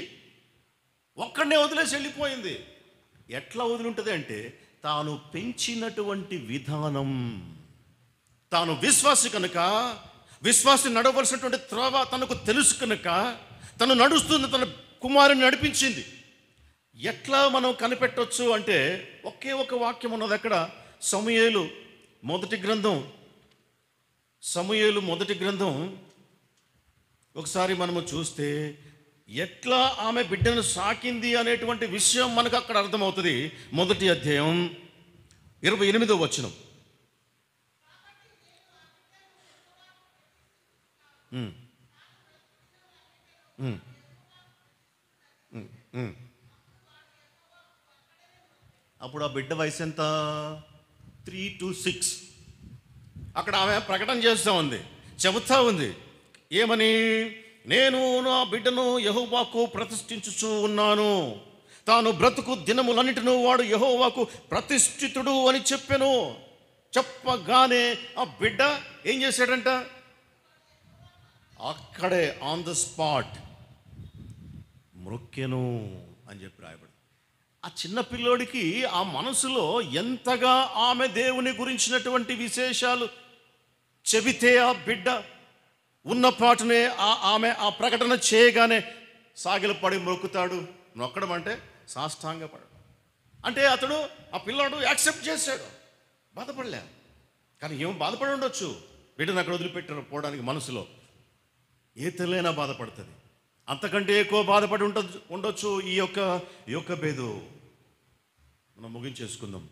ఒక్కడనే వదిలేసి వెళ్ళిపోయింది. ఎట్లా వదిలి ఉంటుంది అంటే తాను పెంచినటువంటి విధానం, తాను విశ్వాసి కనుక, విశ్వాసి నడవలసినటువంటి త్రోవ తనకు తెలుసు కనుక తను నడుస్తుంది, తన కుమారుని నడిపించింది. ఎట్లా మనం కనిపెట్టవచ్చు అంటే ఒకే ఒక వాక్యం ఉన్నది అక్కడ. సమూయేలు మొదటి గ్రంథం ఒకసారి మనము చూస్తే ఎట్లా ఆమె బిడ్డను సాకింది అనేటువంటి విషయం మనకు అక్కడ అర్థమవుతుంది. 1వ అధ్యాయం 28వ వచనం. అప్పుడు ఆ బిడ్డ వయసు ఎంత? 3 to 6. అక్కడ ఆమె ప్రకటన చేస్తూ ఉంది, చెబుతూ ఉంది ఏమని, నేను నా బిడ్డను యెహోవాకు ప్రతిష్ఠించుచూ ఉన్నాను, తాను బ్రతుకు దినములన్నిటిను వాడు యెహోవాకు ప్రతిష్ఠితుడు అని చెప్పెను. చెప్పగానే ఆ బిడ్డ ఏం చేశాడంట, అక్కడే ఆన్ ద స్పాట్ మ్రొక్కెను అని చెప్పి రాయబడి. ఆ చిన్న పిల్లోడికి ఆ మనసులో ఎంతగా ఆమె దేవుని గురించినటువంటి విశేషాలు చెబితే ఆ బిడ్డ ఉన్న పాటునే ఆమె ఆ ప్రకటన చేయగానే సాగిలపడి మొక్కుతాడు. మొక్కడం అంటే సాష్టాంగపడడం. అంటే అతడు ఆ పిల్లాడు యాక్సెప్ట్ చేశాడు, బాధపడలే. కానీ ఏం బాధపడి ఉండొచ్చు, బిడ్డను అక్కడ వదిలిపెట్టారు పోవడానికి మనసులో. ఏ తల్లైనా బాధపడుతుంది. అంతకంటే ఎక్కువ బాధపడి ఉండొచ్చు ఈ యొక్క భేదు. మనం ముగించేసుకుందాం.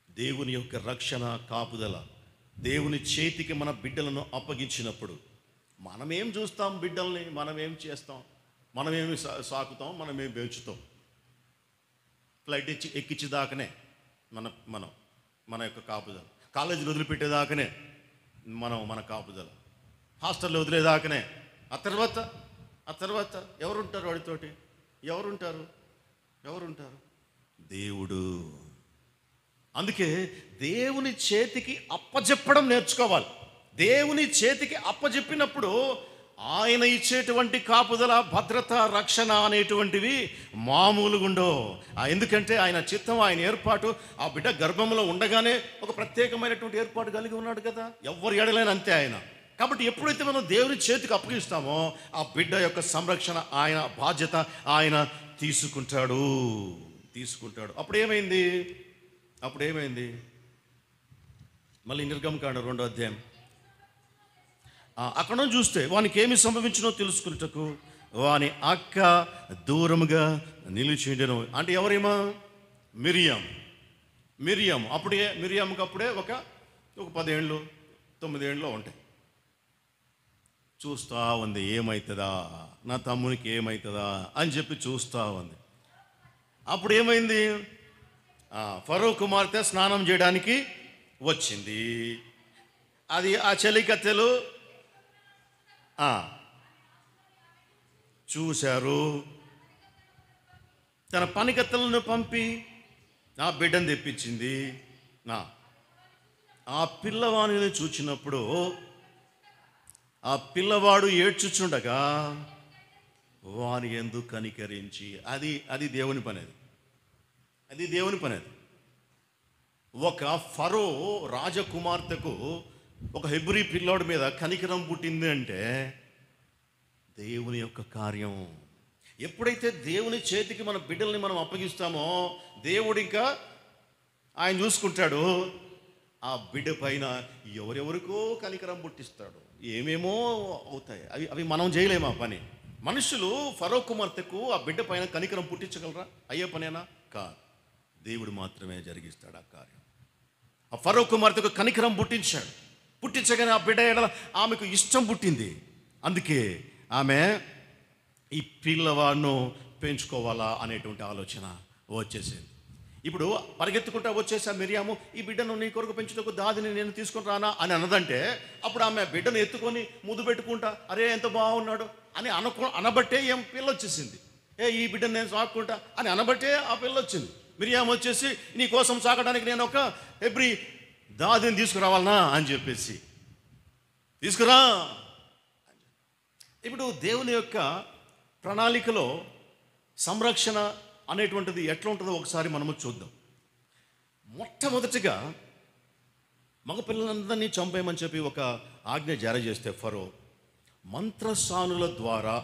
దేవుని యొక్క రక్షణ కాపుదల దేవుని చేతికి మన బిడ్డలను అప్పగించినప్పుడు మనమేం చూస్తాం? బిడ్డల్ని మనమేం చేస్తాం? మనమేమి సాకుతాం, మనమేం పెంచుతాం. ఫ్లైట్ ఎక్కించేదాకనే మనం మనం మన యొక్క కాపుదల, కాలేజీలు వదిలిపెట్టేదాకనే మన కాపుదల, హాస్టల్లో వదిలేదాకనే. ఆ తర్వాత ఎవరుంటారు వాడితోటి? ఎవరుంటారు? దేవుడు. అందుకే దేవుని చేతికి అప్పజెప్పడం నేర్చుకోవాలి. దేవుని చేతికి అప్పజెప్పినప్పుడు ఆయన ఇచ్చేటువంటి కాపుదల, భద్రత, రక్షణ అనేటువంటివి మామూలుగా ఉండవు. ఎందుకంటే ఆయన చిత్తం, ఆయన ఏర్పాటు ఆ బిడ్డ గర్భంలో ఉండగానే ఒక ప్రత్యేకమైనటువంటి ఏర్పాటు కలిగి ఉన్నాడు కదా, ఎవరు ఎడలేని అంతే ఆయన. కాబట్టి ఎప్పుడైతే మనం దేవుని చేతికి అప్పగిస్తామో ఆ బిడ్డ యొక్క సంరక్షణ, ఆయన బాధ్యత ఆయన తీసుకుంటాడు. అప్పుడు ఏమైంది? మళ్ళీ నిర్గమకాండ 2వ అధ్యాయం అక్కడ చూస్తే వానికి ఏమి సంభవించినో తెలుసుకున్నటకు వాని అక్క దూరముగా నిలిచిండెను. అంటే ఎవరేమో? మిరియాము. మిరియాముకి అప్పుడే ఒక 10 ఏళ్ళు 9 ఏళ్ళు ఉంటాయి. చూస్తూ ఉంది, ఏమవుతుందా నా తమ్మునికి, ఏమవుతుందా అని చెప్పి చూస్తూ ఉంది. అప్పుడు ఏమైంది? ఫరో కుమార్తె స్నానం చేయడానికి వచ్చింది. అది ఆ చెలికత్తెలు చూశారు. తన పనికత్తెలను పంపి ఆ బిడ్డను తెప్పించింది. ఆ పిల్లవాడిని చూచినప్పుడు ఆ పిల్లవాడు ఏడ్చుచుండగా వాని యందు కనికరించి, అది దేవుని పని. అది దేవుని పని. ఒక ఫరో రాజకుమార్తెకు ఒక హెబ్రీ పిల్లోడి మీద కనికరం పుట్టింది అంటే దేవుని యొక్క కార్యం. ఎప్పుడైతే దేవుని చేతికి మన బిడ్డల్ని మనం అప్పగిస్తామో దేవుడు ఇంకా ఆయన చూసుకుంటాడు. ఆ బిడ్డ పైన ఎవరెవరికో కనికరం పుట్టిస్తాడు, ఏమేమో అవుతాయి. అవి మనం చేయలేము ఆ పని. మనుషులు ఫరో కుమార్తెకు ఆ బిడ్డ పైన కనికరం పుట్టించగలరా? అయ్యే పనేనా? కాదు, దేవుడు మాత్రమే జరిగిస్తాడు ఆ కార్యం. ఆ ఫరో కుమార్తెకు కనికరం పుట్టించగానే ఆ బిడ్డ ఎడల ఆమెకు ఇష్టం పుట్టింది. అందుకే ఆమె ఈ పిల్లవాడిను పెంచుకోవాలా అనేటువంటి ఆలోచన వచ్చేసింది. ఇప్పుడు పరిగెత్తుకుంటా వచ్చేసా మిరియాము, ఈ బిడ్డను నీ కొరకు పెంచుటకు దాదిని నేను తీసుకొని రానా అని అన్నదంటే, అప్పుడు ఆమె బిడ్డను ఎత్తుకొని ముద్దు పెట్టుకుంటా, అరే ఎంత బాగున్నాడు అని అనబట్టే ఏం పిల్ల వచ్చేసింది. ఈ బిడ్డను నేను సాకుంటా అని అనబట్టే ఆ పిల్ల వచ్చింది. మిరియాము వచ్చేసి నీ కోసం సాకడానికి నేను ఒక హెబ్రీ దాదిని తీసుకురావాలనా అని చెప్పేసి తీసుకురా. ఇప్పుడు దేవుని యొక్క ప్రణాళికలో సంరక్షణ అనేటువంటిది ఎట్లా ఉంటుందో ఒకసారి మనము చూద్దాం. మొట్టమొదటిగా మగపిల్లలందరినీ చంపేయమని చెప్పి ఒక ఆజ్ఞ జారీ చేస్తే ఫరో మంత్రసానుల ద్వారా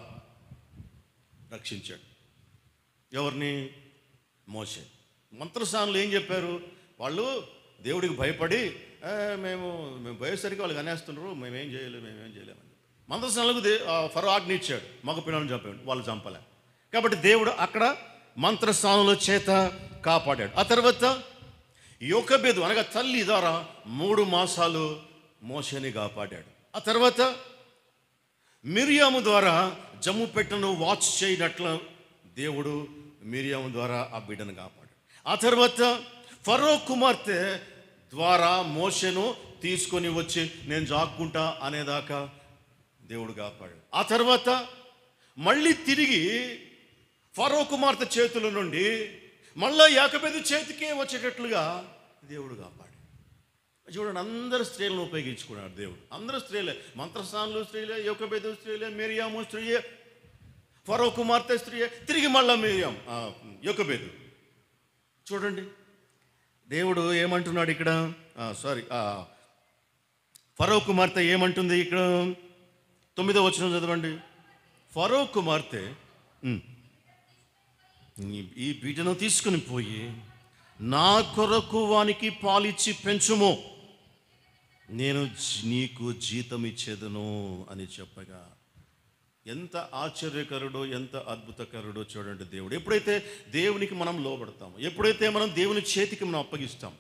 రక్షించాడు. ఎవరిని? మోషే. మంత్రసానులు ఏం చెప్పారు? వాళ్ళు దేవుడికి భయపడి మేము పోయేసరికి వాళ్ళు కనేస్తున్నారు, మేమేం చేయలేమని. మంత్రసానులకు ఫరో ఆజ్ఞ ఇచ్చాడు, మగపిల్లలను చంపాడు, వాళ్ళు చంపలే. కాబట్టి దేవుడు అక్కడ మంత్రస్థానుల చేత కాపాడాడు. ఆ తర్వాత యోకెబెదు అనగా తల్లి ద్వారా 3 మాసాలు మోషేని కాపాడాడు. ఆ తర్వాత మిరియాము ద్వారా జమ్ము పెట్టను వాచ్ చేయనట్లు దేవుడు మిరియాము ద్వారా ఆ బిడ్డను కాపాడాడు. ఆ తర్వాత ఫరో కుమార్తె ద్వారా మోషేను తీసుకొని వచ్చి నేను జాక్కుంటా అనేదాకా దేవుడు కాపాడాడు. ఆ తర్వాత మళ్ళీ తిరిగి ఫరో కుమార్తె చేతుల నుండి మళ్ళా యాకోబు చేతికే వచ్చేటట్లుగా దేవుడు కాపాడు. చూడండి, అందరు స్త్రీలను ఉపయోగించుకున్నాడు దేవుడు. అందరూ స్త్రీలే, మంత్రస్థానులు స్త్రీలే, యాకోబు స్త్రీలే, మిరియాము స్త్రీయే, ఫరో కుమార్తె స్త్రీయే, తిరిగి మళ్ళా యాకోబు. చూడండి దేవుడు ఏమంటున్నాడు ఇక్కడ. ఫరో కుమార్తె ఏమంటుంది ఇక్కడ? 9వ వచనం చదవండి. ఫరో కుమార్తె ఈ బిడ్డను తీసుకుని పోయి నా కొరకు వానికి పాలిచ్చి పెంచుము, నేను నీకు జీతం ఇచ్చేదను అని చెప్పగా, ఎంత ఆశ్చర్యకరుడో ఎంత అద్భుతకరుడో చూడండి దేవుడు. ఎప్పుడైతే దేవునికి మనం లోబడతామో, ఎప్పుడైతే మనం దేవుని చేతికి మనం అప్పగిస్తాం,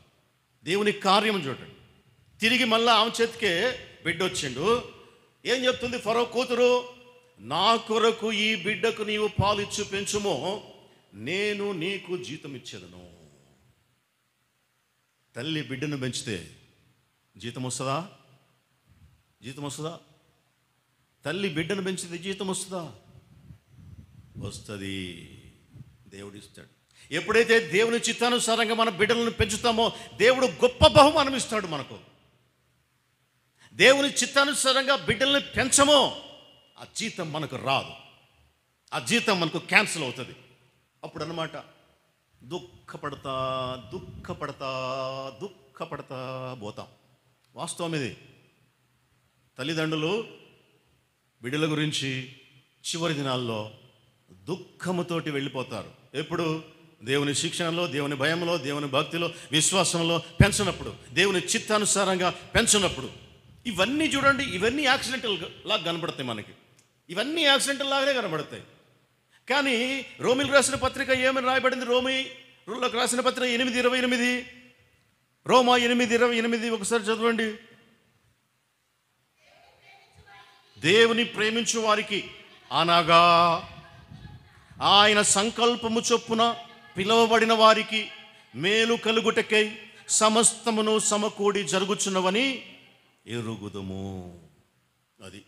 దేవుని కార్యం చూడండి. తిరిగి మళ్ళీ ఆమె చేతికే బిడ్డ వచ్చిండు. ఏం చెప్తుంది ఫరో కూతురు, నా కొరకు ఈ బిడ్డకు నీవు పాలిచ్చు పెంచుమో, నేను నీకు జీతం ఇచ్చేదను. తల్లి బిడ్డను పెంచితే జీతం వస్తుందా? జీతం వస్తుందా? తల్లి బిడ్డను పెంచితే జీతం వస్తుందా? వస్తుంది. దేవుడు ఇస్తాడు. ఎప్పుడైతే దేవుని చిత్తానుసారంగా మన బిడ్డలను పెంచుతామో దేవుడు గొప్ప బహుమానం ఇస్తాడు మనకు. దేవుని చిత్తానుసారంగా బిడ్డల్ని పెంచమో ఆ జీతం మనకు రాదు, ఆ జీతం మనకు క్యాన్సిల్ అవుతుంది. అప్పుడు అన్నమాట దుఃఖపడతా దుఃఖపడతా దుఃఖపడతా పోతాం. వాస్తవం ఇది. తల్లిదండ్రులు బిడ్డల గురించి చివరి దినాల్లో దుఃఖముతోటి వెళ్ళిపోతారు. ఎప్పుడు? దేవుని శిక్షణలో, దేవుని భయంలో, దేవుని భక్తిలో, విశ్వాసంలో పెంచినప్పుడు, దేవుని చిత్తానుసారంగా పెంచినప్పుడు. ఇవన్నీ చూడండి, ఇవన్నీ యాక్సిడెంటల్ లాగా కనబడతాయి మనకి. ఇవన్నీ యాక్సిడెంటల్ లాగానే కనబడతాయి. కానీ రోమిలకు రాసిన పత్రిక ఏమని రాయబడింది? రోమిలకు రాసిన పత్రిక 8:28, రోమా 8:28 ఒకసారి చదవండి. దేవుని ప్రేమించు వారికి అనగా ఆయన సంకల్పము చొప్పున పిలువబడిన వారికి మేలు కలుగుటకై సమస్తమును సమకూడి జరుగుచున్నవని ఎరుగుదుము. అది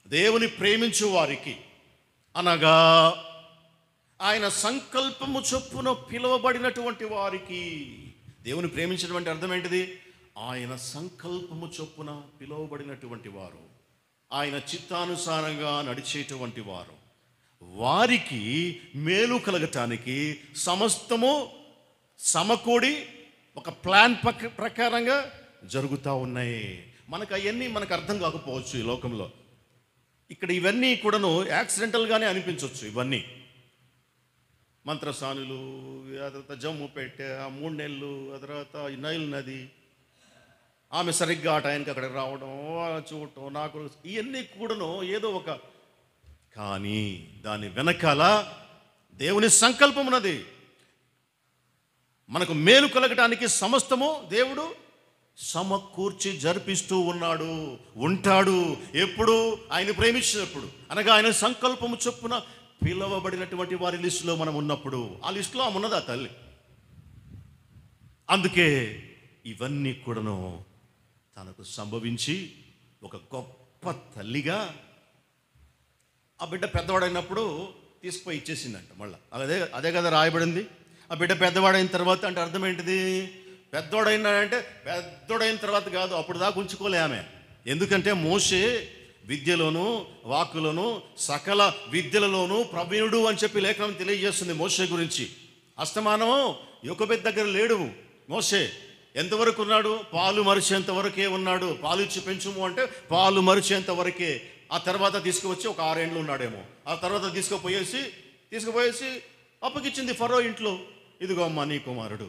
దేవుని ప్రేమించు వారికి అనగా ఆయన సంకల్పము చొప్పున పిలువబడినటువంటి వారికి. దేవుని ప్రేమించినటువంటి అర్థం ఏంటిది? ఆయన సంకల్పము చొప్పున పిలువబడినటువంటి వారు, ఆయన చిత్తానుసారంగా నడిచేటువంటి వారు, వారికి మేలు కలగటానికి సమస్తము సమకూడి ఒక ప్లాన్ ప్రకారంగా జరుగుతూ ఉన్నాయి. మనకు అవన్నీ మనకు అర్థం కాకపోవచ్చు ఈ లోకంలో. ఇక్కడ ఇవన్నీ కూడాను యాక్సిడెంటల్గానే అనిపించవచ్చు. ఇవన్నీ మంత్రసానులు, ఆ తర్వాత జమ్ము పెట్టే ఆ 3 నెలలు, ఆ తర్వాత నైల్ నది, ఆమె సరిగ్గా ఆ టైంకి అక్కడికి రావడం, చూడటం, నాకు ఇవన్నీ కూడాను ఏదో ఒక, కానీ దాని వెనకాల దేవుని సంకల్పం ఉన్నది. మనకు మేలు కలగటానికి సమస్తము దేవుడు సమకూర్చి జరిపిస్తూ ఉంటాడు. ఎప్పుడు? ఆయన ప్రేమించినప్పుడు, అనగా ఆయన సంకల్పము చొప్పున పిలవబడినటువంటి వారి లిస్టులో మనం ఉన్నప్పుడు. ఆ లిస్టులో ఆమె ఉన్నదా తల్లి? అందుకే ఇవన్నీ కూడాను తనకు సంభవించి ఒక గొప్ప తల్లిగా ఆ బిడ్డ పెద్దవాడైనప్పుడు తీసుకుపోయి ఇచ్చేసిందంట. మళ్ళీ అదే కదా రాయబడింది. ఆ బిడ్డ పెద్దవాడైన తర్వాత అంటే అర్థం ఏంటిది? పెద్దోడైన తర్వాత కాదు, అప్పుడు దాకా ఉంచుకోలే ఆమె. ఎందుకంటే మోషే విద్యలోను వాక్కులోను సకల విద్యలలోనూ ప్రవీణుడు అని చెప్పి లేఖనం తెలియజేస్తుంది మోషే గురించి. అస్తమానం యోకోబెత్ దగ్గర లేడు మోషే. ఎంతవరకు ఉన్నాడు? పాలు మరిచేంత వరకే ఉన్నాడు. పాలు ఇచ్చి పెంచుము అంటే పాలు మరిచేంత వరకే. ఆ తర్వాత తీసుకువచ్చి ఒక 6 ఏళ్ళు ఉన్నాడేమో. ఆ తర్వాత తీసుకుపోయేసి అప్పగిచ్చింది ఫరో ఇంట్లో. ఇదిగో అమ్మ నీ కుమారుడు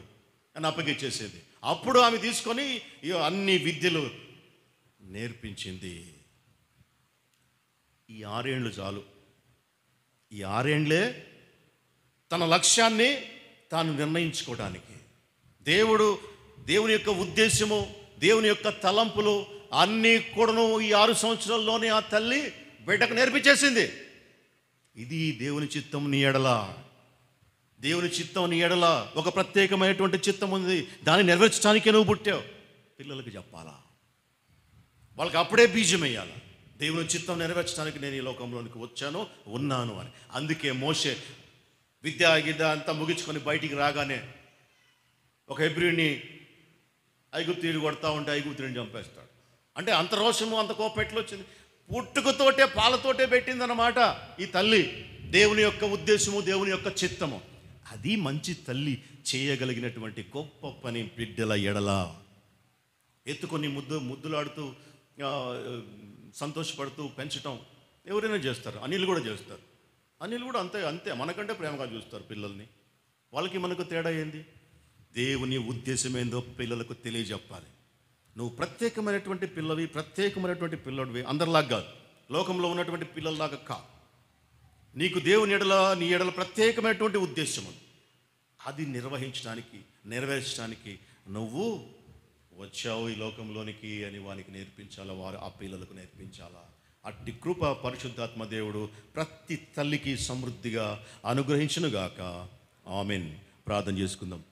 అని అప్పగిచ్చేసేది. అప్పుడు ఆమె తీసుకొని అన్ని విద్యలు నేర్పించింది. ఈ 6 ఏళ్ళు చాలు. ఈ 6 ఏళ్ళే తన లక్ష్యాన్ని తాను నిర్ణయించుకోవడానికి. దేవుని యొక్క ఉద్దేశము, దేవుని యొక్క తలంపులు అన్నీ కూడాను ఈ 6 సంవత్సరాల్లోనే ఆ తల్లి బిడ్డకు నేర్పించేసింది. ఇది దేవుని చిత్తం నీ ఎడల. దేవుని చిత్తం నీ ఎడల ఒక ప్రత్యేకమైనటువంటి చిత్తం ఉంది. దాన్ని నెరవేర్చడానికే నువ్వు పుట్టావు. పిల్లలకు చెప్పాలా, వాళ్ళకి అప్పుడే బీజం వేయాలి. దేవుని చిత్తం నెరవేర్చడానికి నేను ఈ లోకంలోనికి వచ్చాను, ఉన్నాను అని. అందుకే మోషే విద్య అంతా ముగించుకొని బయటికి రాగానే ఒక హెబ్రీని ఐగుప్తీయుడు కొడతా ఉంటే ఐగుప్తీయుడిని చంపేస్తాడు. అంటే అంత రోషము, అంత కోపం ఎట్లా వచ్చింది? పుట్టుకతోటే పాలతోటే పెట్టిందన్నమాట ఈ తల్లి. దేవుని యొక్క ఉద్దేశము, దేవుని యొక్క చిత్తము. అది మంచి తల్లి చేయగలిగినటువంటి గొప్ప పని. బిడ్డల ఎడల ఎత్తుకొని ముద్దులాడుతూ సంతోషపడుతూ పెంచటం ఎవరైనా చేస్తారు. అనిల్ కూడా చేస్తారు. అనిల్ కూడా అంతే మనకంటే ప్రేమగా చూస్తారు పిల్లల్ని. వాళ్ళకి మనకు తేడా ఏంది? దేవుని ఉద్దేశం ఏందో పిల్లలకు తెలియజెప్పాలి. నువ్వు ప్రత్యేకమైనటువంటి పిల్లవి, ప్రత్యేకమైనటువంటి పిల్లడివి. అందరిలాగా కాదు, లోకంలో ఉన్నటువంటి పిల్లల్లాగా కాదు. నీకు దేవుని ఎడల, నీ ఎడల ప్రత్యేకమైనటువంటి ఉద్దేశం ఉంది. అది నెరవేర్చడానికి నువ్వు వచ్చావు ఈ లోకంలోనికి అని వానికి నేర్పించాలా, వారు ఆ పిల్లలకు నేర్పించాలా. అట్టి కృప పరిశుద్ధాత్మ దేవుడు ప్రతి తల్లికి సమృద్ధిగా అనుగ్రహించునుగాక. ఆమెన్. ప్రార్థన చేసుకుందాం.